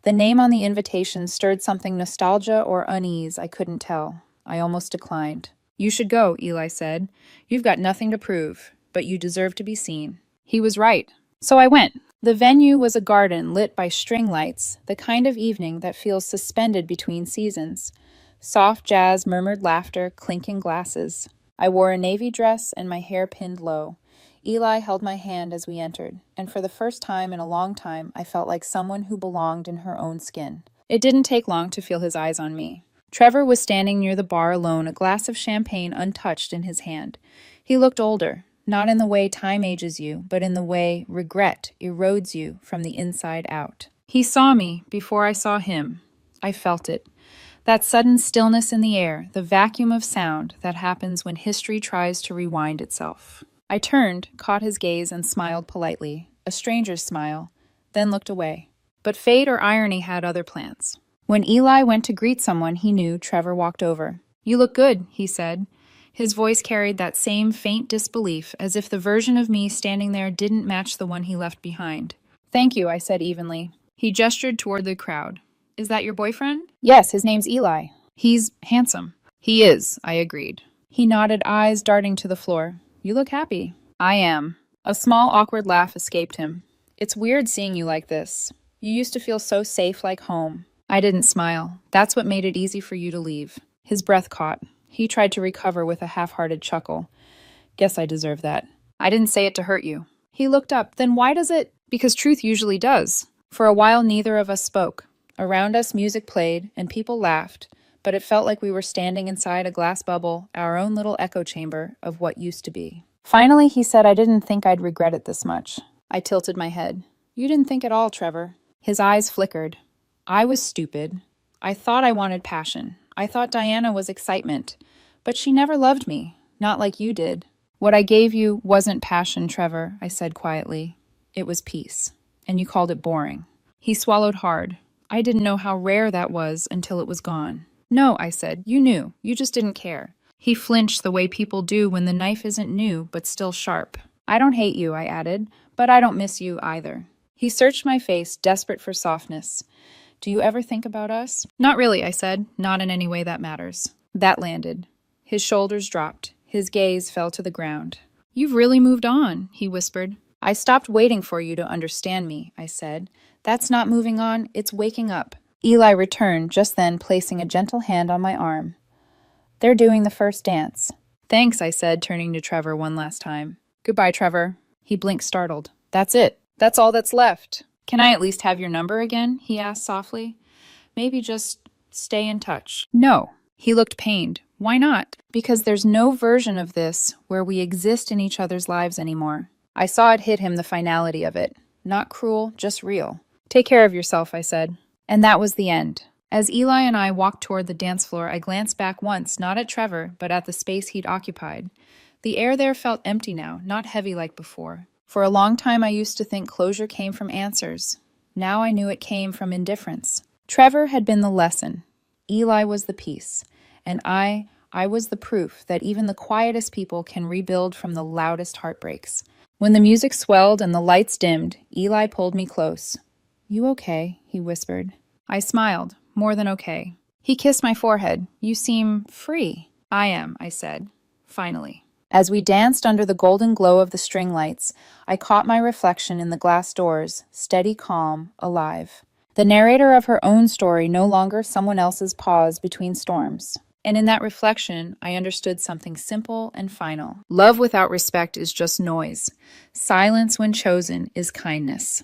The name on the invitation stirred something nostalgia or unease, I couldn't tell. I almost declined. You should go, Eli said. You've got nothing to prove, but you deserve to be seen. He was right. So I went. The venue was a garden lit by string lights, the kind of evening that feels suspended between seasons. Soft jazz, murmured laughter, clinking glasses. I wore a navy dress and my hair pinned low. Eli held my hand as we entered, and for the first time in a long time, I felt like someone who belonged in her own skin. It didn't take long to feel his eyes on me. Trevor was standing near the bar alone, a glass of champagne untouched in his hand. He looked older, not in the way time ages you, but in the way regret erodes you from the inside out. He saw me before I saw him. I felt it. That sudden stillness in the air, the vacuum of sound that happens when history tries to rewind itself. I turned, caught his gaze, and smiled politely, a stranger's smile, then looked away. But fate or irony had other plans. When Eli went to greet someone he knew, Trevor walked over. You look good, he said. His voice carried that same faint disbelief, as if the version of me standing there didn't match the one he left behind. Thank you, I said evenly. He gestured toward the crowd. Is that your boyfriend? Yes, his name's Eli. He's handsome. He is, I agreed. He nodded, eyes darting to the floor. You look happy. I am. A small, awkward laugh escaped him. It's weird seeing you like this. You used to feel so safe, like home. I didn't smile. That's what made it easy for you to leave. His breath caught. He tried to recover with a half-hearted chuckle. Guess I deserve that. I didn't say it to hurt you. He looked up. Then why does it? Because truth usually does. For a while, neither of us spoke. Around us, music played, and people laughed, but it felt like we were standing inside a glass bubble, our own little echo chamber of what used to be. Finally, he said I didn't think I'd regret it this much. I tilted my head. You didn't think at all, Trevor. His eyes flickered. I was stupid. I thought I wanted passion. I thought Diana was excitement. But she never loved me, not like you did. What I gave you wasn't passion, Trevor, I said quietly. It was peace. And you called it boring. He swallowed hard. I didn't know how rare that was until it was gone. No, I said, you knew. You just didn't care. He flinched the way people do when the knife isn't new, but still sharp. I don't hate you, I added, but I don't miss you either. He searched my face, desperate for softness. Do you ever think about us? Not really, I said, not in any way that matters. That landed. His shoulders dropped. His gaze fell to the ground. You've really moved on, he whispered. I stopped waiting for you to understand me, I said. That's not moving on, it's waking up. Eli returned, just then placing a gentle hand on my arm. They're doing the first dance. Thanks, I said, turning to Trevor one last time. Goodbye, Trevor. He blinked, startled. That's it. That's all that's left. Can I at least have your number again? He asked softly. Maybe just stay in touch. No. He looked pained. Why not? Because there's no version of this where we exist in each other's lives anymore. I saw it hit him, the finality of it. Not cruel, just real. Take care of yourself, I said. And that was the end. As Eli and I walked toward the dance floor, I glanced back once, not at Trevor, but at the space he'd occupied. The air there felt empty now, not heavy like before. For a long time, I used to think closure came from answers. Now I knew it came from indifference. Trevor had been the lesson. Eli was the peace. And I was the proof that even the quietest people can rebuild from the loudest heartbreaks. When the music swelled and the lights dimmed, Eli pulled me close. "You okay?" he whispered. I smiled. More than okay. He kissed my forehead. "You seem free." "I am," I said. Finally. As we danced under the golden glow of the string lights, I caught my reflection in the glass doors, steady, calm, alive. The narrator of her own story, no longer someone else's pause between storms. And in that reflection, I understood something simple and final. Love without respect is just noise. Silence, when chosen, is kindness.